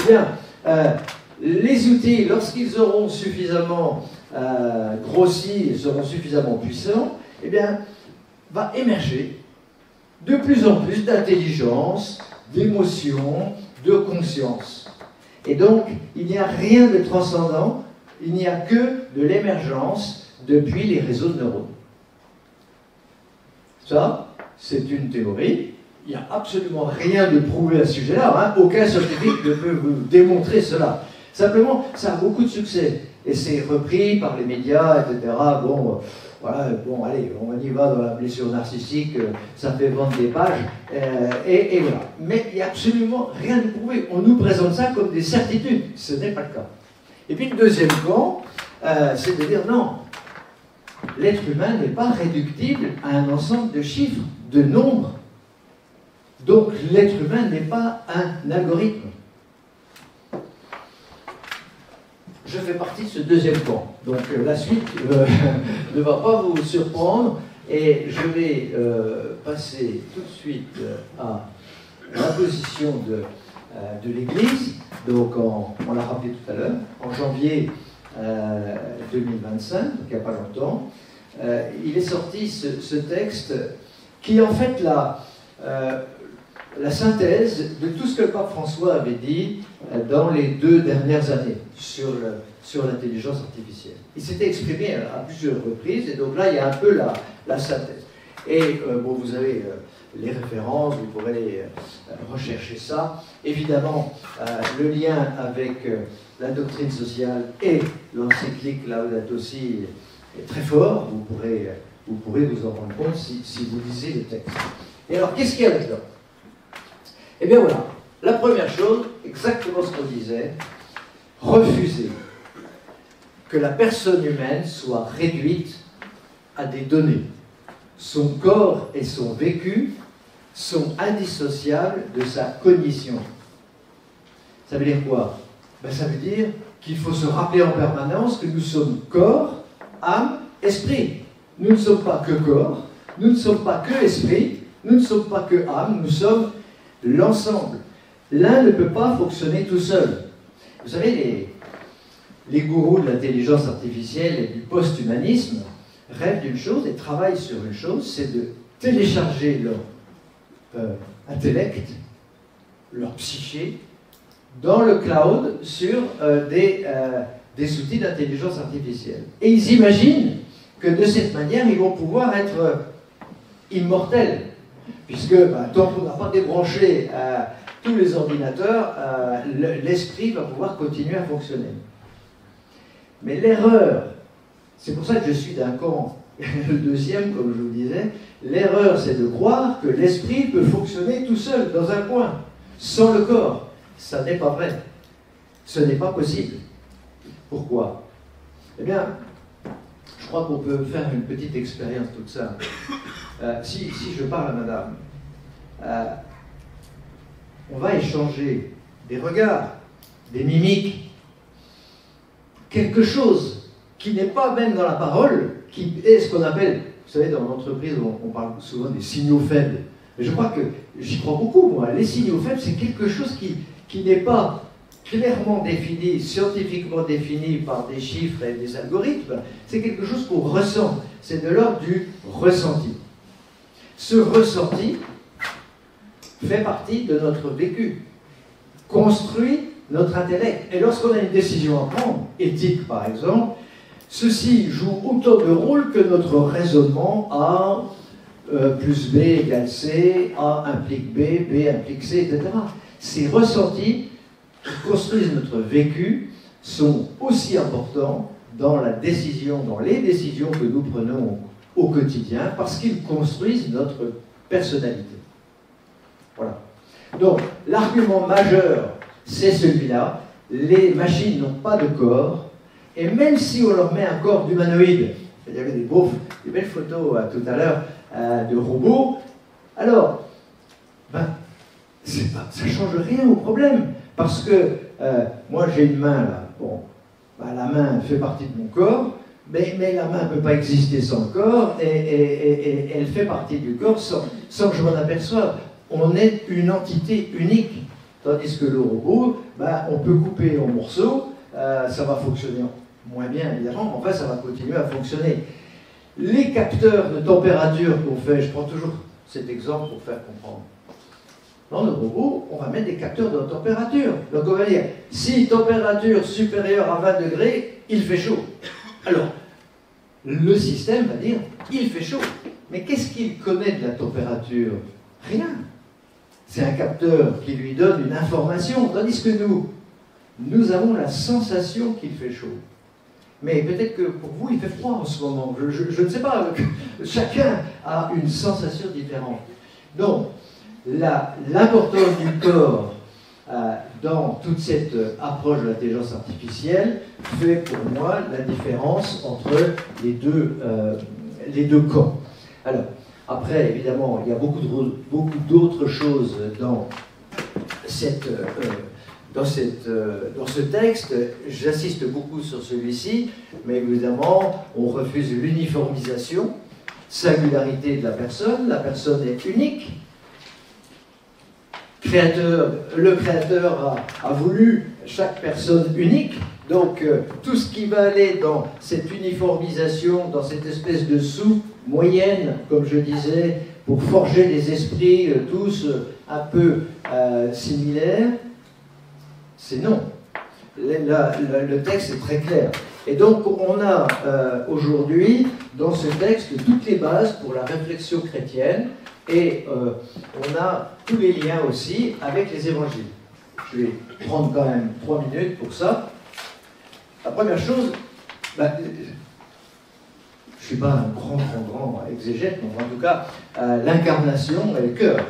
Eh bien, les outils, lorsqu'ils auront suffisamment grossi et seront suffisamment puissants, eh bien, va émerger de plus en plus d'intelligence, d'émotion, de conscience. Et donc, il n'y a rien de transcendant, il n'y a que de l'émergence depuis les réseaux de neurones. Ça, c'est une théorie. Il n'y a absolument rien de prouvé à ce sujet-là. Hein. Aucun scientifique ne peut vous démontrer cela. Simplement, ça a beaucoup de succès. Et c'est repris par les médias, etc. Bon, voilà, bon, allez, on y va dans la blessure narcissique, ça fait vendre des pages, et voilà. Mais il n'y a absolument rien de prouvé. On nous présente ça comme des certitudes. Ce n'est pas le cas. Et puis le deuxième camp, c'est de dire non, l'être humain n'est pas réductible à un ensemble de chiffres, de nombres. Donc l'être humain n'est pas un algorithme. Je fais partie de ce deuxième camp. Donc la suite ne va pas vous surprendre et je vais passer tout de suite à la position de l'Église. Donc on l'a rappelé tout à l'heure, en janvier 2025, donc il n'y a pas longtemps, il est sorti ce texte qui est en fait la synthèse de tout ce que le pape François avait dit dans les 2 dernières années sur l'intelligence artificielle. Il s'était exprimé à plusieurs reprises, et donc là, il y a un peu la synthèse. Et bon, vous avez les références, vous pourrez rechercher ça. Évidemment, le lien avec la doctrine sociale et l'encyclique Laudato Si est très fort. Vous pourrez vous en rendre compte si vous lisez le texte. Et alors, qu'est-ce qu'il y a là-dedans? Eh bien voilà, la première chose, exactement ce qu'on disait, refuser que la personne humaine soit réduite à des données. Son corps et son vécu sont indissociables de sa cognition. Ça veut dire quoi? Ben, ça veut dire qu'il faut se rappeler en permanence que nous sommes corps, âme, esprit. Nous ne sommes pas que corps, nous ne sommes pas que esprit, nous ne sommes pas que âme, nous sommes l'ensemble. L'un ne peut pas fonctionner tout seul. Vous savez, les gourous de l'intelligence artificielle et du post-humanisme rêvent d'une chose et travaillent sur une chose, c'est de télécharger leur intellect, leur psyché, dans le cloud sur des outils d'intelligence artificielle. Et ils imaginent que de cette manière, ils vont pouvoir être immortels. Puisque tant qu'on n'a pas débranché tous les ordinateurs, l'esprit va pouvoir continuer à fonctionner. Mais l'erreur, c'est pour ça que je suis d'un camp, le deuxième, comme je vous disais, l'erreur c'est de croire que l'esprit peut fonctionner tout seul, dans un coin, sans le corps. Ça n'est pas vrai. Ce n'est pas possible. Pourquoi? Eh bien, je crois qu'on peut faire une petite expérience toute simple. Si je parle à madame, on va échanger des regards, des mimiques, quelque chose qui n'est pas même dans la parole, qui est ce qu'on appelle, vous savez, dans l'entreprise, on parle souvent des signaux faibles. Mais je crois que, j'y crois beaucoup, moi, les signaux faibles, c'est quelque chose qui n'est pas clairement défini, scientifiquement défini par des chiffres et des algorithmes, c'est quelque chose qu'on ressent, c'est de l'ordre du ressenti. Ce ressenti fait partie de notre vécu, construit notre intellect. Et lorsqu'on a une décision à prendre, éthique par exemple, Ceci joue autant de rôle que notre raisonnement A plus B égale C, A implique B, B implique C, etc. Ces ressentis qui construisent notre vécu sont aussi importants dans la décision, dans les décisions que nous prenons au quotidien, parce qu'ils construisent notre personnalité. Voilà. Donc, l'argument majeur, c'est celui-là. Les machines n'ont pas de corps, et même si on leur met un corps d'humanoïde, il y avait des belles photos tout à l'heure de robots, alors, ça ne change rien au problème, parce que moi j'ai une main là, bon, la main fait partie de mon corps, mais la main ne peut pas exister sans le corps, et elle fait partie du corps sans que je m'en aperçoive. On est une entité unique, tandis que le robot, on peut couper en morceaux, ça va fonctionner moins bien évidemment, mais enfin ça va continuer à fonctionner. Les capteurs de température qu'on fait, je prends toujours cet exemple pour faire comprendre. Dans le robot, on va mettre des capteurs de température. Donc on va dire, si température supérieure à 20 degrés, il fait chaud. Alors, le système va dire, il fait chaud. Mais qu'est-ce qu'il connaît de la température? Rien. C'est un capteur qui lui donne une information, tandis que nous avons la sensation qu'il fait chaud. Mais peut-être que pour vous, il fait froid en ce moment. Je ne sais pas. Chacun a une sensation différente. Donc, l'importance du corps dans toute cette approche de l'intelligence artificielle fait pour moi la différence entre les deux camps. Alors, après, évidemment, il y a beaucoup d'autres choses dans ce texte. J'insiste beaucoup sur celui-ci, mais évidemment, on refuse l'uniformisation, singularité de la personne est unique. Le créateur a voulu chaque personne unique, donc tout ce qui va aller dans cette uniformisation, dans cette espèce de soupe moyenne, comme je disais, pour forger des esprits tous un peu similaires, c'est non. Le texte est très clair. Et donc on a aujourd'hui dans ce texte toutes les bases pour la réflexion chrétienne, et on a tous les liens aussi avec les évangiles. Je vais prendre quand même 3 minutes pour ça. La première chose, je ne suis pas un grand exégète, mais en tout cas, l'incarnation et le cœur.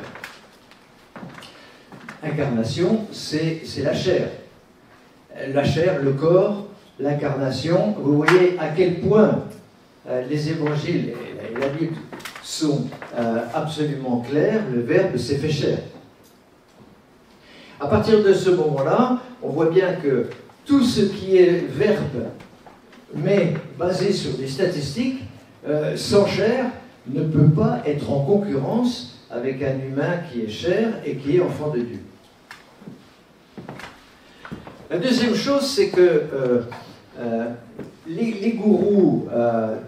Incarnation, c'est la chair. La chair, le corps, l'incarnation. Vous voyez à quel point les évangiles et la Bible sont absolument clairs. Le Verbe s'est fait chair. À partir de ce moment-là, on voit bien que tout ce qui est verbe, mais basé sur des statistiques, sans chair, ne peut pas être en concurrence avec un humain qui est chair et qui est enfant de Dieu. La deuxième chose, c'est que les gourous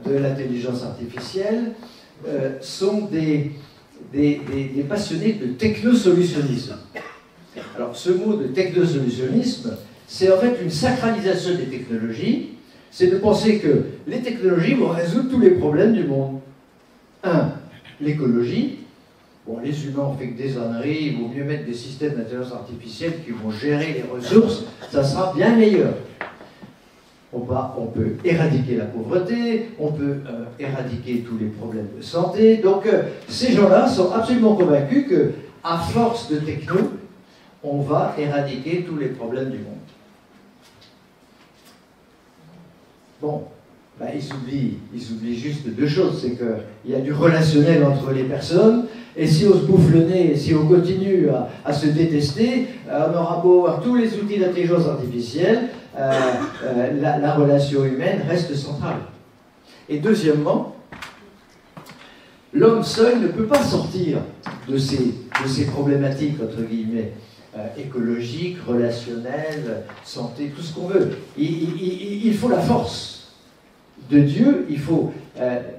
de l'intelligence artificielle sont des passionnés de technosolutionnisme. Alors, ce mot de technosolutionnisme, c'est en fait une sacralisation des technologies. C'est de penser que les technologies vont résoudre tous les problèmes du monde. 1. L'écologie. Bon, les humains ont fait que des âneries, il vaut mieux mettre des systèmes d'intelligence artificielle qui vont gérer les ressources, ça sera bien meilleur. On peut éradiquer la pauvreté, on peut éradiquer tous les problèmes de santé. Donc, ces gens-là sont absolument convaincus qu'à force de techno, on va éradiquer tous les problèmes du monde. Bon, ils oublient juste 2 choses. C'est qu'il y a du relationnel entre les personnes, et si on se bouffe le nez, et si on continue à se détester, on aura beau avoir tous les outils d'intelligence artificielle, la relation humaine reste centrale. Et deuxièmement, l'homme seul ne peut pas sortir de ces problématiques, entre guillemets, écologiques, relationnelles, santé, tout ce qu'on veut. Il faut la force de Dieu, il faut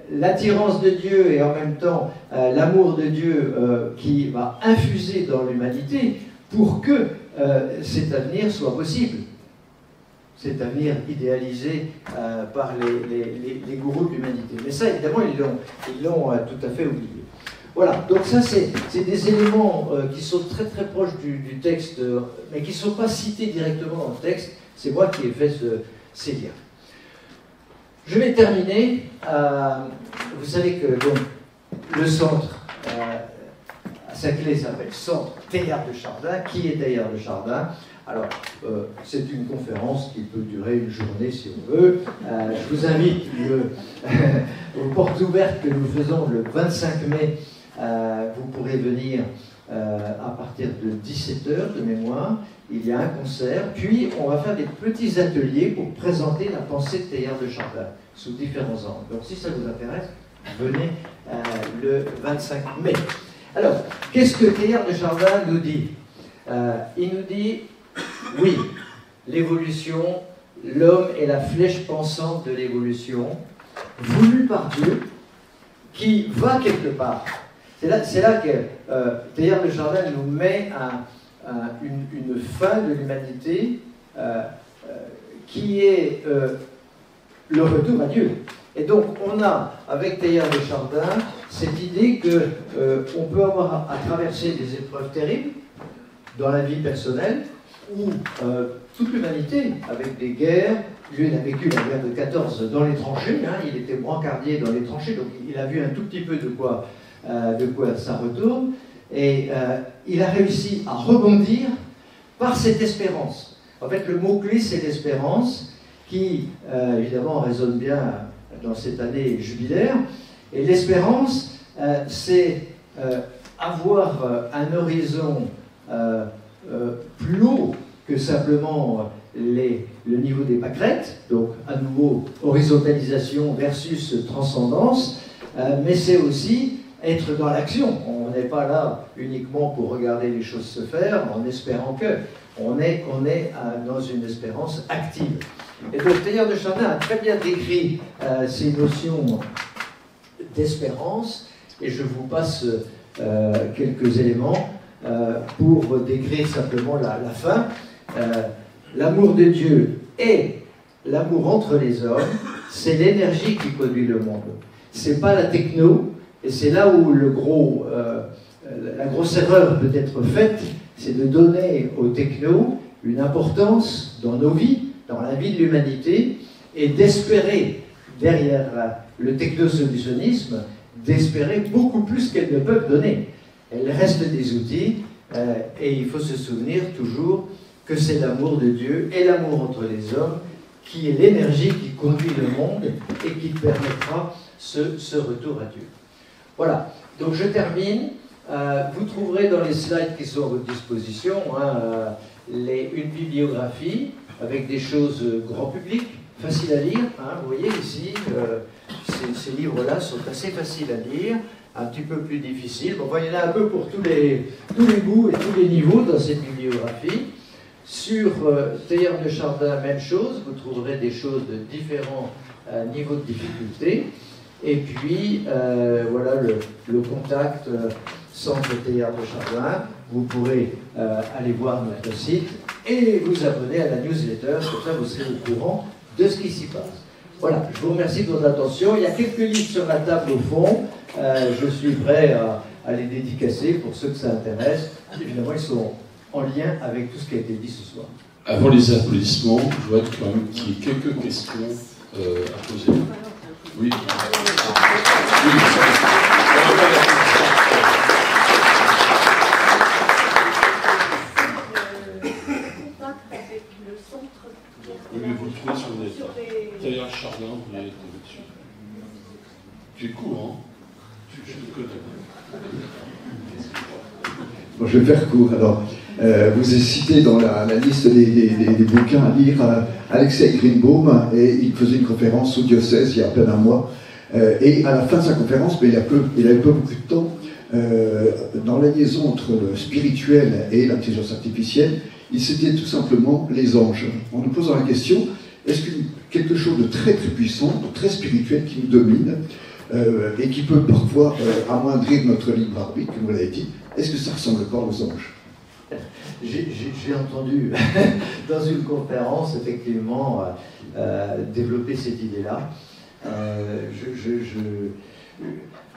l'attirance de Dieu et en même temps l'amour de Dieu qui va infuser dans l'humanité pour que cet avenir soit possible. cet avenir idéalisé par les gourous de l'humanité. Mais ça, évidemment, ils l'ont tout à fait oublié. Voilà, donc ça, c'est des éléments qui sont très très proches du texte, mais qui ne sont pas cités directement dans le texte. C'est moi qui ai fait ces liens. Je vais terminer. Vous savez que donc, le centre, à Saclay, s'appelle Centre Teilhard de Chardin. Qui est Teilhard de Chardin? Alors, c'est une conférence qui peut durer une journée si on veut. Je vous invite aux portes ouvertes que nous faisons le 25 mai. Vous pourrez venir à partir de 17h de mémoire. Il y a un concert, puis on va faire des petits ateliers pour présenter la pensée de Teilhard de Chardin sous différents angles. Donc si ça vous intéresse, venez le 25 mai. Alors, qu'est-ce que Teilhard de Chardin nous dit? Il nous dit, oui, l'évolution, l'homme est la flèche pensante de l'évolution, voulue par Dieu, qui va quelque part. C'est là que Teilhard de Chardin nous met une fin de l'humanité qui est le retour à Dieu. Et donc, on a, avec Teilhard de Chardin, cette idée qu'on peut avoir à traverser des épreuves terribles dans la vie personnelle, ou toute l'humanité, avec des guerres. Lui, il a vécu la guerre de 14 dans les tranchées, hein, il était brancardier dans les tranchées, donc il a vu un tout petit peu de quoi ça retourne, et il a réussi à rebondir par cette espérance. En fait, le mot-clé, c'est l'espérance, qui, évidemment, résonne bien dans cette année jubilaire. Et l'espérance, c'est avoir un horizon plus haut que simplement le niveau des pâquerettes, donc à nouveau horizontalisation versus transcendance, mais c'est aussi être dans l'action. On n'est pas là uniquement pour regarder les choses se faire en espérant que. On est dans une espérance active. Et donc Teilhard de Chardin a très bien décrit ces notions d'espérance, et je vous passe quelques éléments pour décrire simplement la fin. L'amour de Dieu et l'amour entre les hommes, c'est l'énergie qui conduit le monde. C'est pas la techno, et c'est là où la grosse erreur peut être faite, c'est de donner aux technos une importance dans nos vies, dans la vie de l'humanité, et d'espérer, derrière le technosolutionnisme, d'espérer beaucoup plus qu'elles ne peuvent donner. Elles restent des outils, et il faut se souvenir toujours que c'est l'amour de Dieu et l'amour entre les hommes qui est l'énergie qui conduit le monde et qui permettra ce retour à Dieu. Voilà, donc je termine. Vous trouverez dans les slides qui sont à votre disposition une bibliographie avec des choses grand public, faciles à lire. Vous voyez ici, ces livres-là sont assez faciles à lire, un petit peu plus difficiles. Bon, il y en a un peu pour tous les goûts et tous les niveaux dans cette bibliographie. Sur Teilhard de Chardin, même chose, vous trouverez des choses de différents niveaux de difficulté. Et puis, voilà le contact Centre Teilhard de Chardin. Vous pourrez aller voir notre site et vous abonner à la newsletter, comme ça vous serez au courant de ce qui s'y passe. Voilà, je vous remercie de votre attention. Il y a quelques livres sur la table au fond. Je suis prêt à les dédicacer pour ceux que ça intéresse. Évidemment, ils sont en lien avec tout ce qui a été dit ce soir. Avant les applaudissements, je vois quand même qu'il y a quelques questions à poser. Oui. Oui, vous le trouvez sur le net. Teilhard Chardin, vous pouvez tomber dessus. Tu es court, hein? Je te connais. Bon, je vais faire court. Alors, vous avez cité dans la liste des bouquins à lire Alexei Greenbaum, et il faisait une conférence au diocèse il y a à peine un mois. Et à la fin de sa conférence, mais il n'avait pas beaucoup de temps, dans la liaison entre le spirituel et l'intelligence artificielle, il citait tout simplement les anges. En nous posant la question, est-ce que quelque chose de très très puissant, de très spirituel qui nous domine, et qui peut parfois amoindrir notre libre arbitre, comme vous l'avez dit, est-ce que ça ressemble pas aux anges? j'ai entendu dans une conférence, effectivement, développer cette idée-là.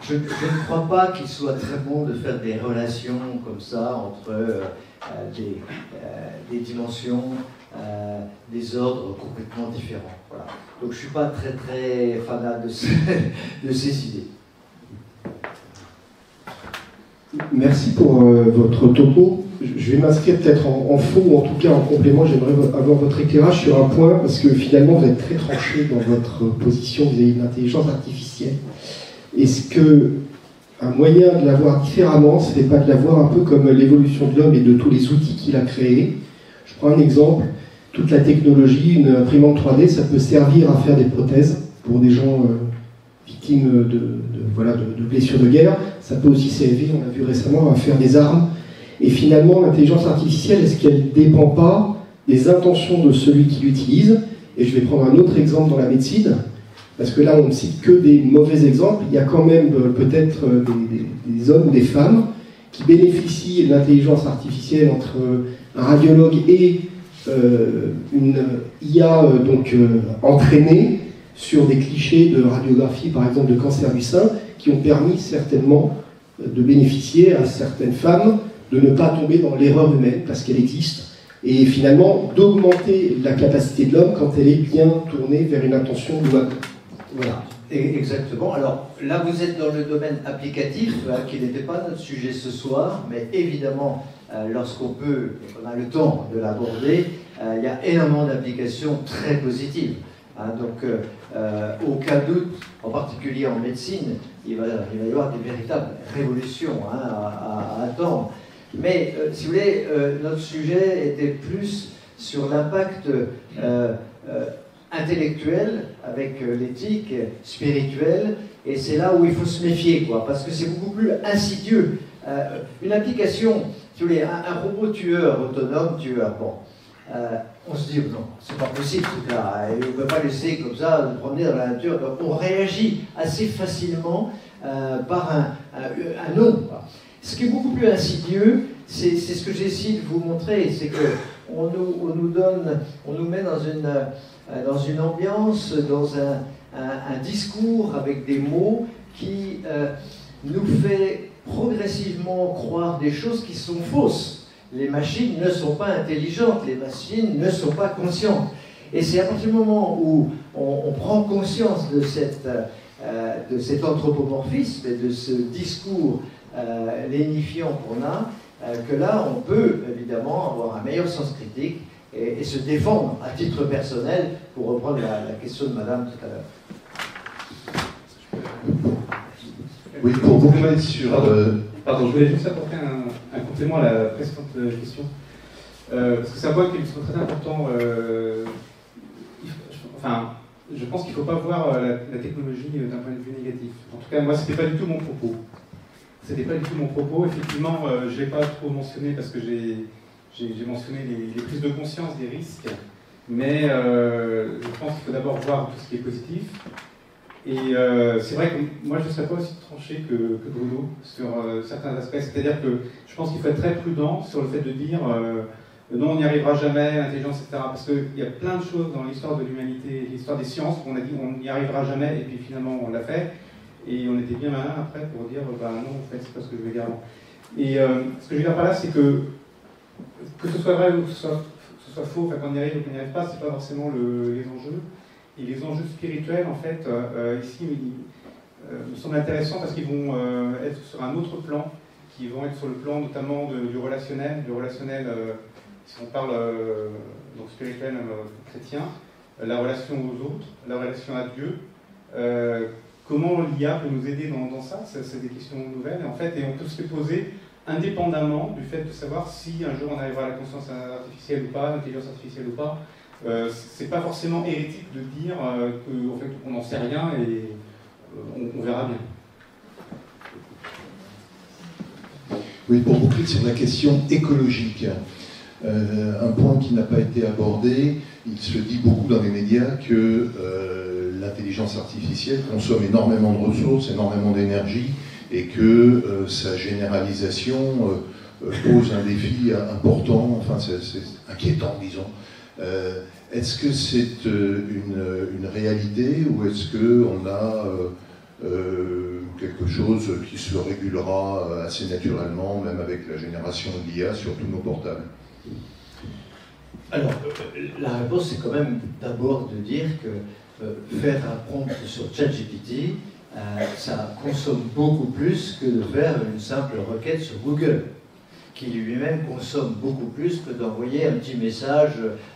Je ne crois pas qu'il soit très bon de faire des relations comme ça entre des dimensions, des ordres complètement différents. Voilà. Donc je ne suis pas très très fanat de ces idées. Merci pour votre topo. Je vais m'inscrire peut-être en faux, ou en tout cas en complément. J'aimerais avoir votre éclairage sur un point, parce que finalement vous êtes très tranché dans votre position vis-à-vis de l'intelligence artificielle. Est-ce qu'un moyen de la voir différemment, ce n'est pas de la voir un peu comme l'évolution de l'homme et de tous les outils qu'il a créés? Je prends un exemple, toute la technologie, une imprimante 3D, ça peut servir à faire des prothèses pour des gens victimes de blessures de guerre. Ça peut aussi servir, on l'a vu récemment, à faire des armes. Et finalement, l'intelligence artificielle, est-ce qu'elle ne dépend pas des intentions de celui qui l'utilise? Et je vais prendre un autre exemple dans la médecine, parce que là, on ne cite que des mauvais exemples. Il y a quand même peut-être des hommes ou des femmes qui bénéficient de l'intelligence artificielle entre un radiologue et une IA entraînée sur des clichés de radiographie, par exemple de cancer du sein, qui ont permis certainement de bénéficier à certaines femmes de ne pas tomber dans l'erreur humaine, parce qu'elle existe, et finalement d'augmenter la capacité de l'homme quand elle est bien tournée vers une intention louable. Voilà, exactement. Alors là, vous êtes dans le domaine applicatif, qui n'était pas notre sujet ce soir, mais évidemment, lorsqu'on a le temps de l'aborder, il y a énormément d'applications très positives. Donc, aucun doute, en particulier en médecine, il va y avoir des véritables révolutions à attendre. Mais, si vous voulez, notre sujet était plus sur l'impact intellectuel avec l'éthique spirituelle, et c'est là où il faut se méfier, quoi, parce que c'est beaucoup plus insidieux. Une application, si vous voulez, un robot tueur autonome, bon, on se dit non, c'est pas possible tout là, et on ne peut pas laisser comme ça se promener dans la nature. Donc on réagit assez facilement par un non. Ce qui est beaucoup plus insidieux, c'est ce que j'ai essayé de vous montrer, c'est que on nous met dans une ambiance, dans un discours avec des mots qui nous fait progressivement croire des choses qui sont fausses. Les machines ne sont pas intelligentes, les machines ne sont pas conscientes. Et c'est à partir du moment où on prend conscience de cet anthropomorphisme et de ce discours lénifiant qu'on a, que là, on peut évidemment avoir un meilleur sens critique et se défendre à titre personnel, pour reprendre la question de madame tout à l'heure. Oui, pour compléter sur... Pardon, je voulais juste apporter un complément à la précédente question. Parce que c'est un point qui est très important. Je pense qu'il ne faut pas voir la technologie d'un point de vue négatif. En tout cas, moi, ce n'était pas du tout mon propos. C'était pas du tout mon propos. Effectivement, je ne l'ai pas trop mentionné parce que j'ai mentionné les prises de conscience des risques. Mais je pense qu'il faut d'abord voir tout ce qui est positif. Et c'est vrai que moi, je ne serais pas aussi tranché que Bruno sur certains aspects. C'est-à-dire que je pense qu'il faut être très prudent sur le fait de dire non, on n'y arrivera jamais, l'intelligence, etc. Parce qu'il y a plein de choses dans l'histoire de l'humanité, l'histoire des sciences, où on a dit on n'y arrivera jamais, et puis finalement on l'a fait. Et on était bien malin après pour dire bah non, en fait, c'est pas ce que je voulais dire avant. Et ce que je veux dire par là, c'est que ce soit vrai ou que ce soit faux, qu'on y arrive ou qu'on n'y arrive pas, c'est pas forcément les enjeux. Et les enjeux spirituels, en fait, ici, me semblent intéressants parce qu'ils vont être sur un autre plan, qui vont être sur le plan notamment du relationnel, si on parle donc spirituel chrétien, la relation aux autres, la relation à Dieu. Comment l'IA peut nous aider dans ça? C'est des questions nouvelles, en fait, et on peut se les poser indépendamment du fait de savoir si un jour on arrivera à la conscience artificielle ou pas, l'intelligence artificielle ou pas. C'est pas forcément hérétique de dire qu'en fait, on n'en sait rien et on verra bien. Oui, pour boucler sur la question écologique, un point qui n'a pas été abordé, il se dit beaucoup dans les médias que l'intelligence artificielle consomme énormément de ressources, énormément d'énergie, et que sa généralisation pose un défi important, enfin c'est inquiétant, disons. Est-ce que c'est une réalité ou est-ce qu'on a quelque chose qui se régulera assez naturellement, même avec la génération de l'IA sur tous nos portables? Alors, la réponse, c'est quand même d'abord de dire que faire un prompt sur ChatGPT, ça consomme beaucoup plus que de faire une simple requête sur Google, qui lui-même consomme beaucoup plus que d'envoyer un petit message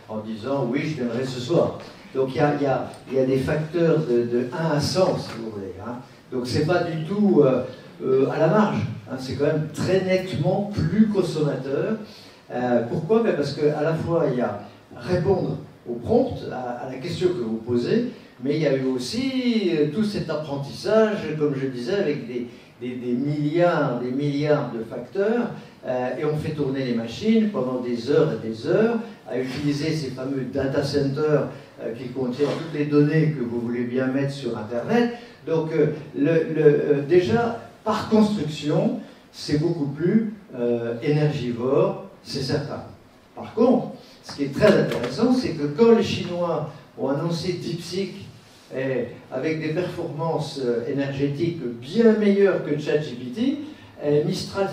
en disant « oui, je viendrai ce soir ». Donc il y a des facteurs de 1 à 100, si vous voulez. Hein. Donc c'est pas du tout à la marge, hein. C'est quand même très nettement plus consommateur. Pourquoi? Parce qu'à la fois, il y a répondre au prompt, à la question que vous posez, mais il y a eu aussi tout cet apprentissage, comme je disais, avec des milliards de facteurs, et on fait tourner les machines pendant des heures et des heures, à utiliser ces fameux data centers qui contiennent toutes les données que vous voulez bien mettre sur Internet. Donc déjà, par construction, c'est beaucoup plus énergivore, c'est certain. Par contre, ce qui est très intéressant, c'est que quand les Chinois ont annoncé DeepSeek avec des performances énergétiques bien meilleures que ChatGPT, Mistral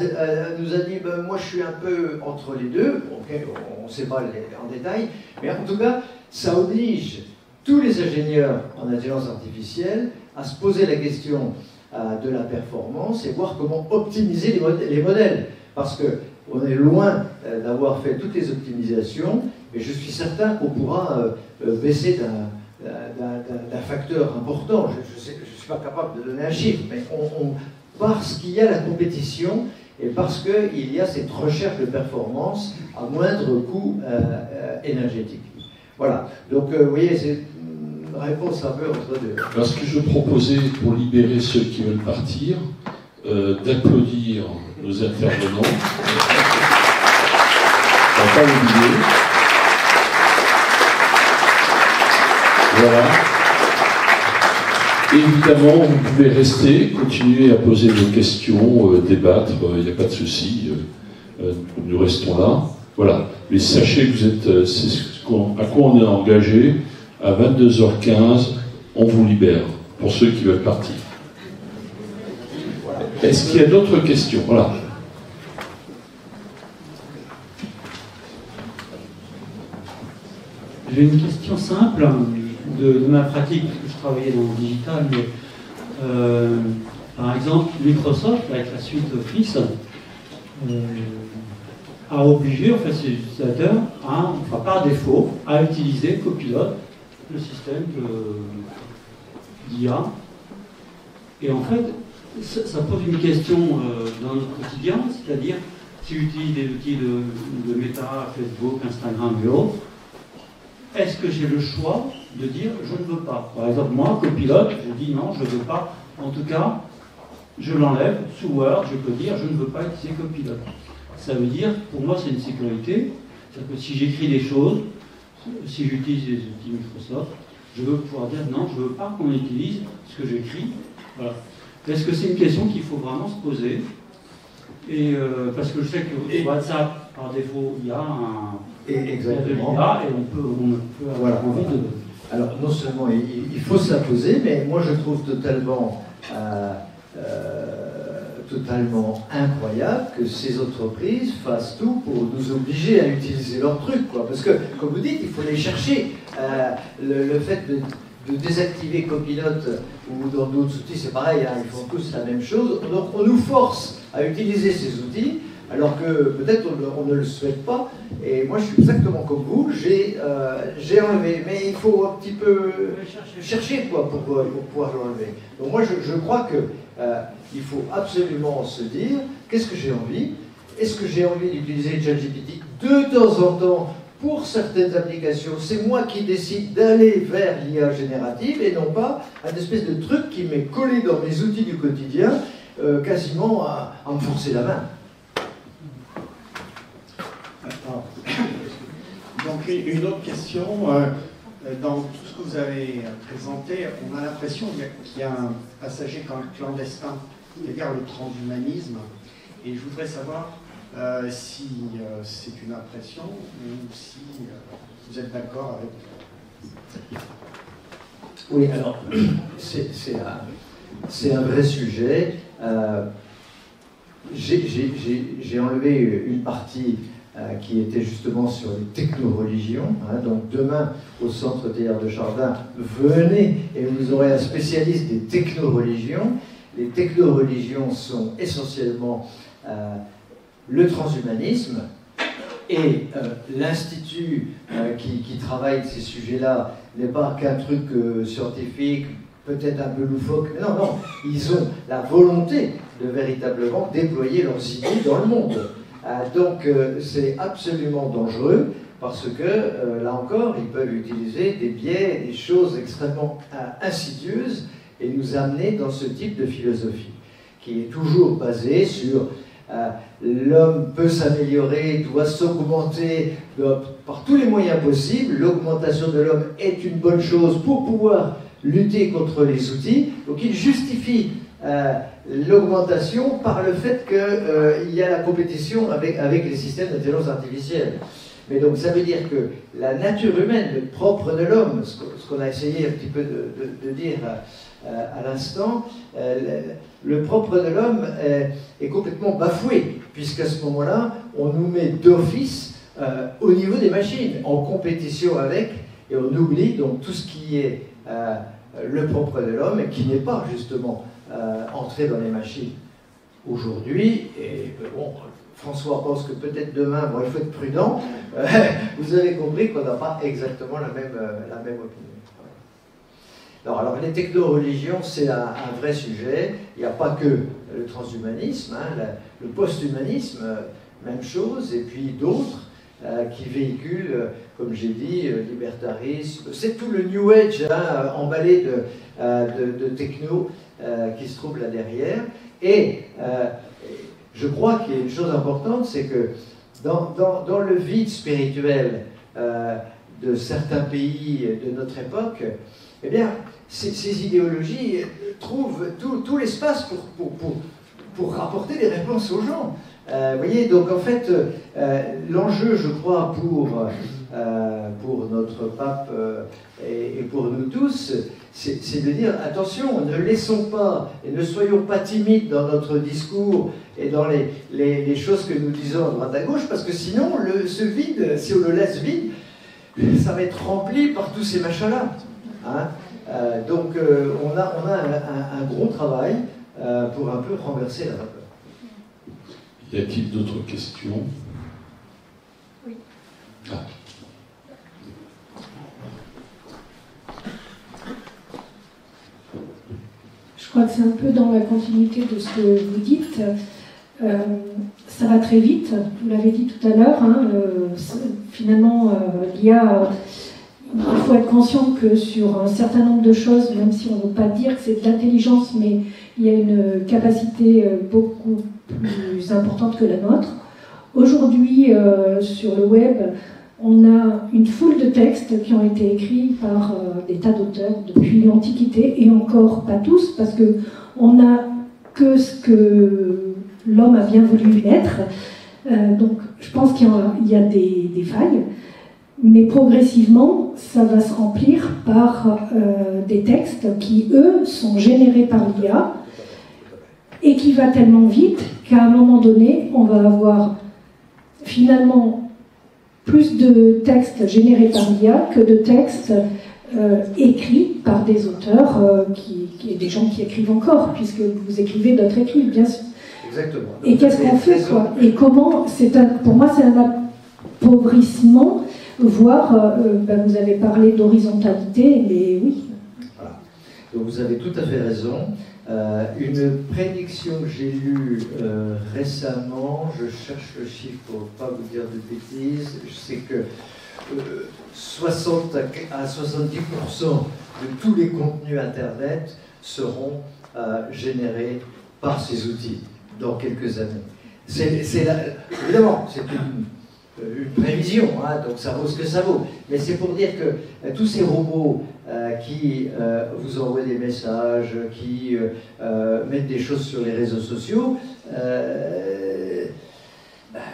nous a dit ben, moi je suis un peu entre les deux, okay, on ne sait pas en détail, mais en tout cas, ça oblige tous les ingénieurs en intelligence artificielle à se poser la question de la performance et voir comment optimiser les modèles. Parce qu'on est loin d'avoir fait toutes les optimisations, mais je suis certain qu'on pourra baisser d'un facteur important. Je ne suis pas capable de donner un chiffre, mais parce qu'il y a la compétition et parce qu'il y a cette recherche de performance à moindre coût énergétique. Voilà. Donc, vous voyez, c'est une réponse un peu entre deux. Alors, ce que je proposais pour libérer ceux qui veulent partir, d'applaudir nos intervenants. On va pas l'oublier. Voilà. Évidemment, vous pouvez rester, continuer à poser vos questions, débattre, il n'y a pas de souci. Nous restons là. Voilà. Mais sachez que vous êtes, c'est à quoi on est engagé. À 22h15, on vous libère, pour ceux qui veulent partir. Est-ce qu'il y a d'autres questions? Voilà. J'ai une question simple de ma pratique, parce que je travaillais dans le digital, mais par exemple, Microsoft, avec la suite Office, a obligé en fait, ses utilisateurs, par défaut, à utiliser Copilot, le système d'IA. Et en fait, ça pose une question dans notre quotidien, c'est-à-dire, si j'utilise des outils de Meta, Facebook, Instagram et autres, est-ce que j'ai le choix de dire je ne veux pas? Par exemple, moi, Copilot, je dis non, je ne veux pas. En tout cas, je l'enlève. Sous Word, je peux dire je ne veux pas utiliser Copilot. Ça veut dire, pour moi, c'est une sécurité. C'est-à-dire que si j'écris des choses, si j'utilise les outils Microsoft, je veux pouvoir dire non, je ne veux pas qu'on utilise ce que j'écris. Voilà. Est-ce que c'est une question qu'il faut vraiment se poser? Et parce que je sais que WhatsApp, par défaut, il y a un... Exactement. Et on peut avoir envie de... Alors, non seulement il faut se la poser, mais moi je trouve totalement incroyable que ces entreprises fassent tout pour nous obliger à utiliser leurs trucs, quoi. Parce que, comme vous dites, il faut les chercher. Le fait de désactiver Copilot ou dans d'autres outils, c'est pareil, hein, ils font tous la même chose. Donc on nous force à utiliser ces outils, alors que peut-être on ne le souhaite pas. Et moi je suis exactement comme vous, j'ai enlevé, mais il faut un petit peu chercher quoi, pour pouvoir l'enlever. Donc moi je crois qu'il faut absolument se dire, qu'est-ce que j'ai envie? Est-ce que j'ai envie d'utiliser ChatGPT de temps en temps pour certaines applications? C'est moi qui décide d'aller vers l'IA générative et non pas un espèce de truc qui m'est collé dans mes outils du quotidien, quasiment à me forcer la main. Donc une autre question, dans tout ce que vous avez présenté, on a l'impression qu'il y a un passager clandestin, c'est-à-dire le transhumanisme, et je voudrais savoir si c'est une impression ou si vous êtes d'accord avec... Oui, alors, c'est un vrai sujet. J'ai enlevé une partie qui était justement sur les techno-religions. Donc demain, au Centre Teilhard de Chardin, venez et vous aurez un spécialiste des techno-religions. Les techno-religions sont essentiellement le transhumanisme et l'Institut qui travaille ces sujets-là n'est pas qu'un truc scientifique, peut-être un peu loufoque. Non, non, ils ont la volonté de véritablement déployer leurs idées dans le monde. Donc c'est absolument dangereux parce que, là encore, ils peuvent utiliser des biais, des choses extrêmement insidieuses et nous amener dans ce type de philosophie qui est toujours basée sur l'homme peut s'améliorer, doit s'augmenter par tous les moyens possibles. L'augmentation de l'homme est une bonne chose pour pouvoir lutter contre les outils. Donc il justifie l'augmentation par le fait qu'il y a la compétition avec les systèmes d'intelligence artificielle. Mais donc ça veut dire que la nature humaine, le propre de l'homme, ce qu'on a essayé un petit peu de dire à l'instant, le propre de l'homme est complètement bafoué, puisqu'à ce moment-là, on nous met d'office au niveau des machines, en compétition avec, et on oublie donc tout ce qui est le propre de l'homme et qui n'est pas justement entré dans les machines aujourd'hui. Et bon, François pense que peut-être demain, bon, il faut être prudent. Vous avez compris qu'on n'a pas exactement la même opinion. Alors les techno-religions, c'est un vrai sujet. Il n'y a pas que le transhumanisme, le post-humanisme, même chose, et puis d'autres qui véhiculent, comme j'ai dit, libertarisme. C'est tout le New Age emballé de techno qui se trouve là derrière. Et je crois qu'il y a une chose importante, c'est que dans le vide spirituel de certains pays de notre époque, eh bien, ces idéologies trouvent tout l'espace pour rapporter des réponses aux gens. Vous voyez, donc en fait, l'enjeu, je crois, pour notre pape et pour nous tous, c'est de dire, attention, ne laissons pas et ne soyons pas timides dans notre discours et dans les choses que nous disons à droite à gauche, parce que sinon, ce vide, si on le laisse vide, ça va être rempli par tous ces machins-là. Donc on a un gros travail pour un peu renverser la vapeur. Y a-t-il d'autres questions? Oui. Je crois que c'est un peu dans la continuité de ce que vous dites. Ça va très vite, vous l'avez dit tout à l'heure. Finalement, l'IA, il faut être conscient que sur un certain nombre de choses, même si on ne veut pas dire que c'est de l'intelligence, mais il y a une capacité beaucoup plus importante que la nôtre. Aujourd'hui, sur le web, on a une foule de textes qui ont été écrits par des tas d'auteurs depuis l'Antiquité, et encore pas tous, parce qu'on n'a que ce que l'homme a bien voulu mettre. Donc je pense qu'il y a des failles, mais progressivement, ça va se remplir par des textes qui, eux, sont générés par l'IA, et qui va tellement vite qu'à un moment donné, on va avoir finalement plus de textes générés par l'IA que de textes écrits par des auteurs, des gens qui écrivent encore, puisque vous écrivez, d'autres écrivent, bien sûr. Exactement. Et qu'est-ce qu'on fait, quoi? Et comment, pour moi, c'est un appauvrissement, voire, vous avez parlé d'horizontalité, mais oui. Voilà. Donc vous avez tout à fait raison. Une prédiction que j'ai lue récemment, je cherche le chiffre pour ne pas vous dire de bêtises, je sais que 60 à 70% de tous les contenus Internet seront générés par ces outils dans quelques années. Évidemment, c'est une prévision, donc ça vaut ce que ça vaut. Mais c'est pour dire que tous ces robots qui vous envoient des messages, qui mettent des choses sur les réseaux sociaux,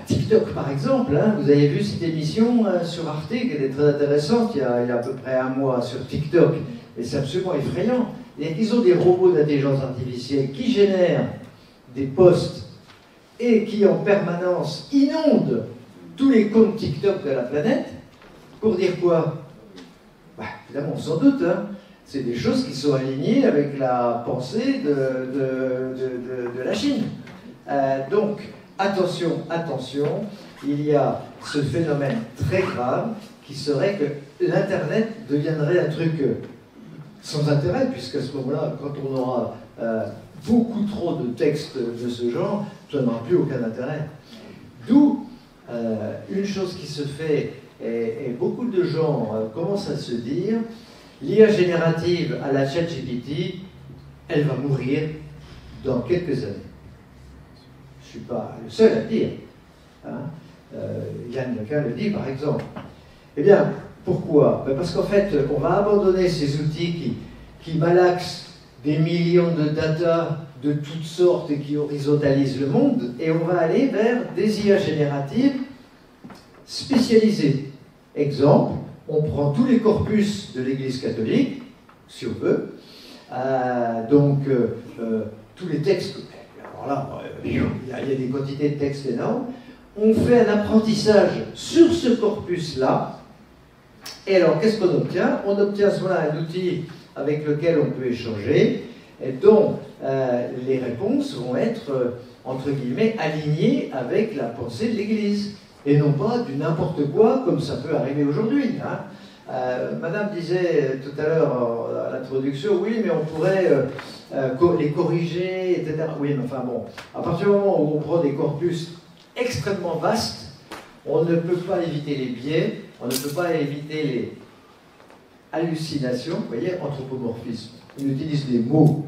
TikTok, par exemple, hein, vous avez vu cette émission sur Arte, qui était très intéressante, il y a à peu près un mois, sur TikTok, et c'est absolument effrayant. Ils ont des robots d'intelligence artificielle qui génèrent des posts et qui, en permanence, inondent tous les comptes TikTok de la planète, pour dire quoi? Bah, évidemment, on s'en doute, hein. C'est des choses qui sont alignées avec la pensée de la Chine. Donc, attention, attention, il y a ce phénomène très grave qui serait que l'Internet deviendrait un truc sans intérêt, puisqu'à ce moment-là, quand on aura beaucoup trop de textes de ce genre, ça n'aura plus aucun intérêt. D'où une chose qui se fait, et beaucoup de gens commencent à se dire, l'IA générative à la ChatGPT, elle va mourir dans quelques années. Je ne suis pas le seul à le dire. Hein. Yann Lequin le dit, par exemple. Eh bien, pourquoi? Parce qu'en fait, on va abandonner ces outils qui malaxent des millions de data de toutes sortes et qui horizontalisent le monde, et on va aller vers des IA génératives spécialisées. Exemple, on prend tous les corpus de l'Église catholique, si on veut, tous les textes, alors là, il y a des quantités de textes énormes, on fait un apprentissage sur ce corpus-là, et alors qu'est-ce qu'on obtient? On obtient à ce moment-là un outil avec lequel on peut échanger, et dont les réponses vont être, entre guillemets, alignées avec la pensée de l'Église. Et non pas du n'importe quoi, comme ça peut arriver aujourd'hui. Hein. Madame disait tout à l'heure à l'introduction, oui, mais on pourrait les corriger, etc. Oui, mais enfin bon, à partir du moment où on prend des corpus extrêmement vastes, on ne peut pas éviter les biais, on ne peut pas éviter les hallucinations, vous voyez, anthropomorphisme. On utilise des mots.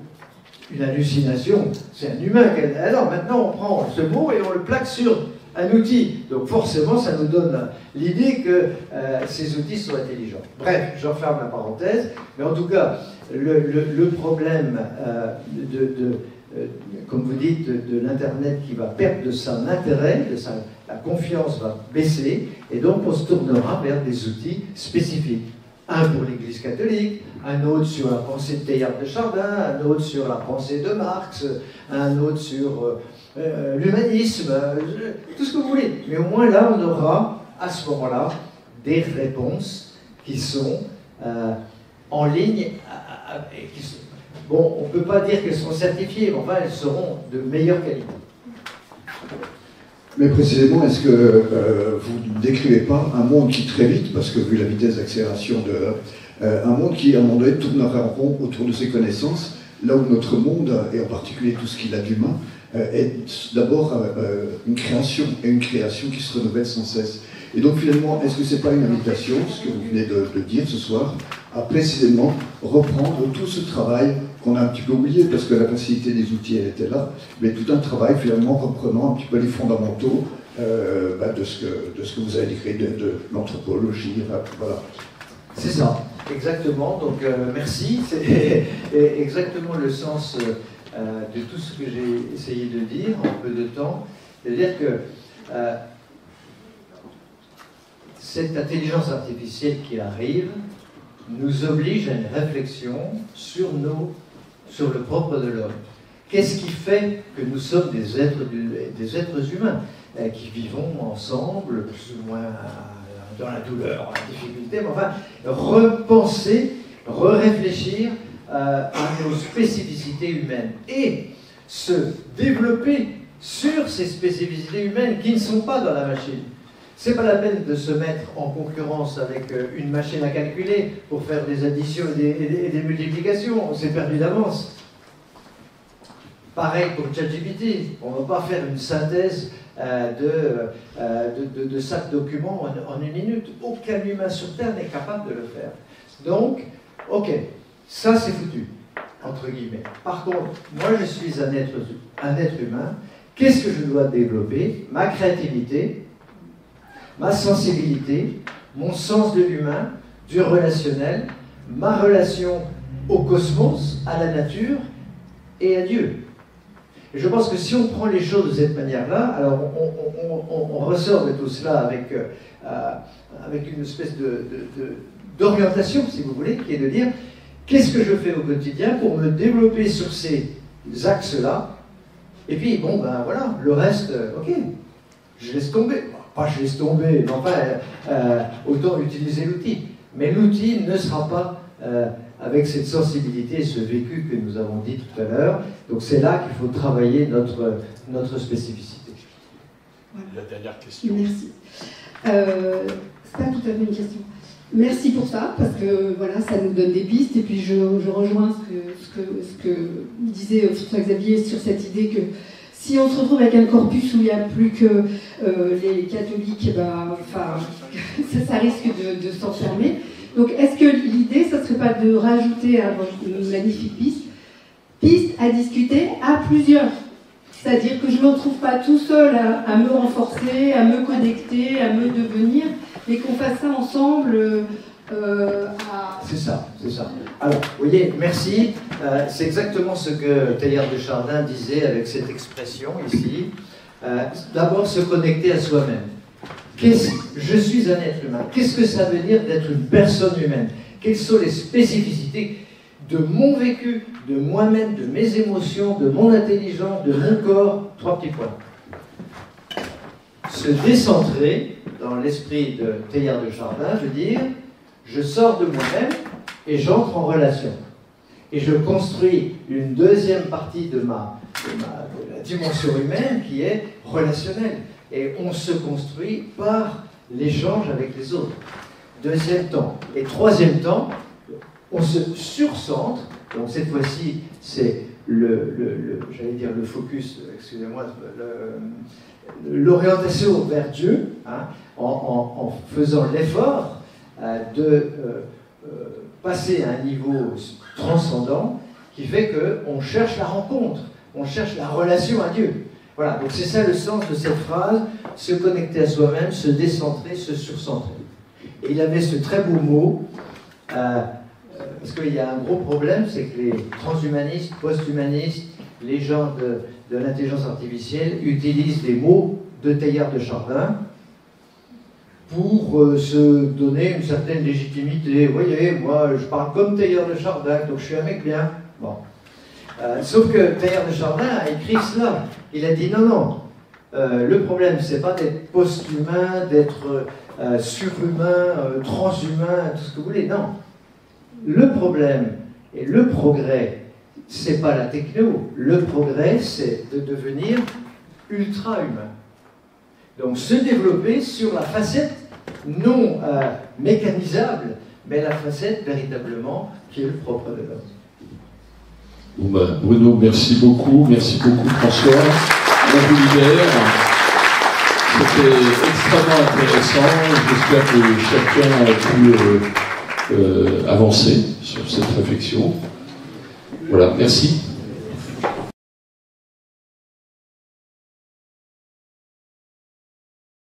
Une hallucination, c'est un humain. Alors maintenant, on prend ce mot et on le plaque sur un outil. Donc forcément, ça nous donne l'idée que ces outils sont intelligents. Bref, je referme la parenthèse. Mais en tout cas, le problème comme vous dites, de l'Internet qui va perdre de son intérêt, la confiance va baisser, et donc on se tournera vers des outils spécifiques. Un pour l'Église catholique, un autre sur la pensée de Teilhard de Chardin, un autre sur la pensée de Marx, un autre sur l'humanisme, tout ce que vous voulez. Mais au moins là, on aura à ce moment-là des réponses qui sont en ligne. Bon, on ne peut pas dire qu'elles seront certifiées, mais enfin, elles seront de meilleure qualité. Mais précisément, est-ce que vous ne décrivez pas un monde qui très vite, parce que vu la vitesse d'accélération un monde qui, à un moment donné, tournera en rond autour de ses connaissances, là où notre monde, et en particulier tout ce qu'il a d'humain, est d'abord une création, et une création qui se renouvelle sans cesse. Et donc finalement, est-ce que ce n'est pas une invitation, ce que vous venez de dire ce soir, à précisément reprendre tout ce travail qu'on a un petit peu oublié, parce que la facilité des outils, elle était là, mais tout un travail finalement reprenant un petit peu les fondamentaux de ce que vous avez décrit, de l'anthropologie, voilà. C'est ça, exactement. Donc merci, c'est exactement le sens de tout ce que j'ai essayé de dire en peu de temps. C'est-à-dire que cette intelligence artificielle qui arrive nous oblige à une réflexion sur le propre de l'homme. Qu'est-ce qui fait que nous sommes des êtres humains qui vivons ensemble, plus ou moins dans la douleur, la difficulté, mais enfin, repenser, réfléchir à nos spécificités humaines et se développer sur ces spécificités humaines qui ne sont pas dans la machine. C'est pas la peine de se mettre en concurrence avec une machine à calculer pour faire des additions et des multiplications. On s'est perdu d'avance. Pareil pour ChatGPT. On ne va pas faire une synthèse de 5 documents en une minute. Aucun humain sur Terre n'est capable de le faire. Donc, ok, ça c'est foutu, entre guillemets. Par contre, moi je suis un être humain. Qu'est-ce que je dois développer? Ma créativité, ma sensibilité, mon sens de l'humain, du relationnel, ma relation au cosmos, à la nature et à Dieu. Et je pense que si on prend les choses de cette manière-là, alors on ressort de tout cela avec une espèce d'orientation, si vous voulez, qui est de dire qu'est-ce que je fais au quotidien pour me développer sur ces axes-là. Et puis, bon, ben voilà, le reste, ok, je laisse tomber. Pas je laisse tomber, mais enfin, autant utiliser l'outil. Mais l'outil ne sera pas avec cette sensibilité et ce vécu que nous avons dit tout à l'heure. Donc c'est là qu'il faut travailler notre spécificité. La dernière question. Merci. C'est pas tout à fait une question. Merci pour ça, parce que voilà, ça nous donne des pistes. Et puis je rejoins ce que disait François-Xavier sur cette idée que si on se retrouve avec un corpus où il n'y a plus que les catholiques, ça risque de s'enfermer. Donc est-ce que l'idée, ce ne serait pas de rajouter à votre magnifique piste à discuter à plusieurs? C'est-à-dire que je ne me retrouve pas tout seul à me renforcer, à me connecter, à me devenir, mais qu'on fasse ça ensemble. C'est ça, c'est ça. Alors, vous voyez, merci. C'est exactement ce que Teilhard de Chardin disait avec cette expression ici. D'abord, se connecter à soi-même. Je suis un être humain. Qu'est-ce que ça veut dire d'être une personne humaine? Quelles sont les spécificités de mon vécu, de moi-même, de mes émotions, de mon intelligence, de mon corps? 3 petits points. Se décentrer, dans l'esprit de Teilhard de Chardin, veut dire je sors de moi-même et j'entre en relation. Et je construis une deuxième partie de la dimension humaine qui est relationnelle. Et on se construit par l'échange avec les autres. Deuxième temps. Et troisième temps, on se surcentre. Donc cette fois-ci, c'est j'allais dire le focus, excusez-moi, l'orientation vers Dieu, hein, en faisant l'effort de passer à un niveau transcendant qui fait qu'on cherche la rencontre, on cherche la relation à Dieu. Voilà, donc c'est ça le sens de cette phrase, se connecter à soi-même, se décentrer, se surcentrer. Et il avait ce très beau mot, parce qu'il y a un gros problème, c'est que les transhumanistes, post-humanistes, les gens de l'intelligence artificielle utilisent des mots de Teilhard de Chardin pour se donner une certaine légitimité. Vous voyez, moi, je parle comme Teilhard de Chardin, donc je suis un mec bien. Bon. Sauf que Teilhard de Chardin a écrit cela. Il a dit non. Le problème, c'est pas d'être post-humain, d'être surhumain, transhumain, tout ce que vous voulez. Non. Le problème et le progrès, c'est pas la techno. Le progrès, c'est de devenir ultra-humain. Donc se développer sur la facette non mécanisable, mais la facette véritablement qui est le propre de l'homme. Bon ben, Bruno, merci beaucoup François. On vous libère. C'était extrêmement intéressant. J'espère que chacun a pu avancer sur cette réflexion. Voilà, merci.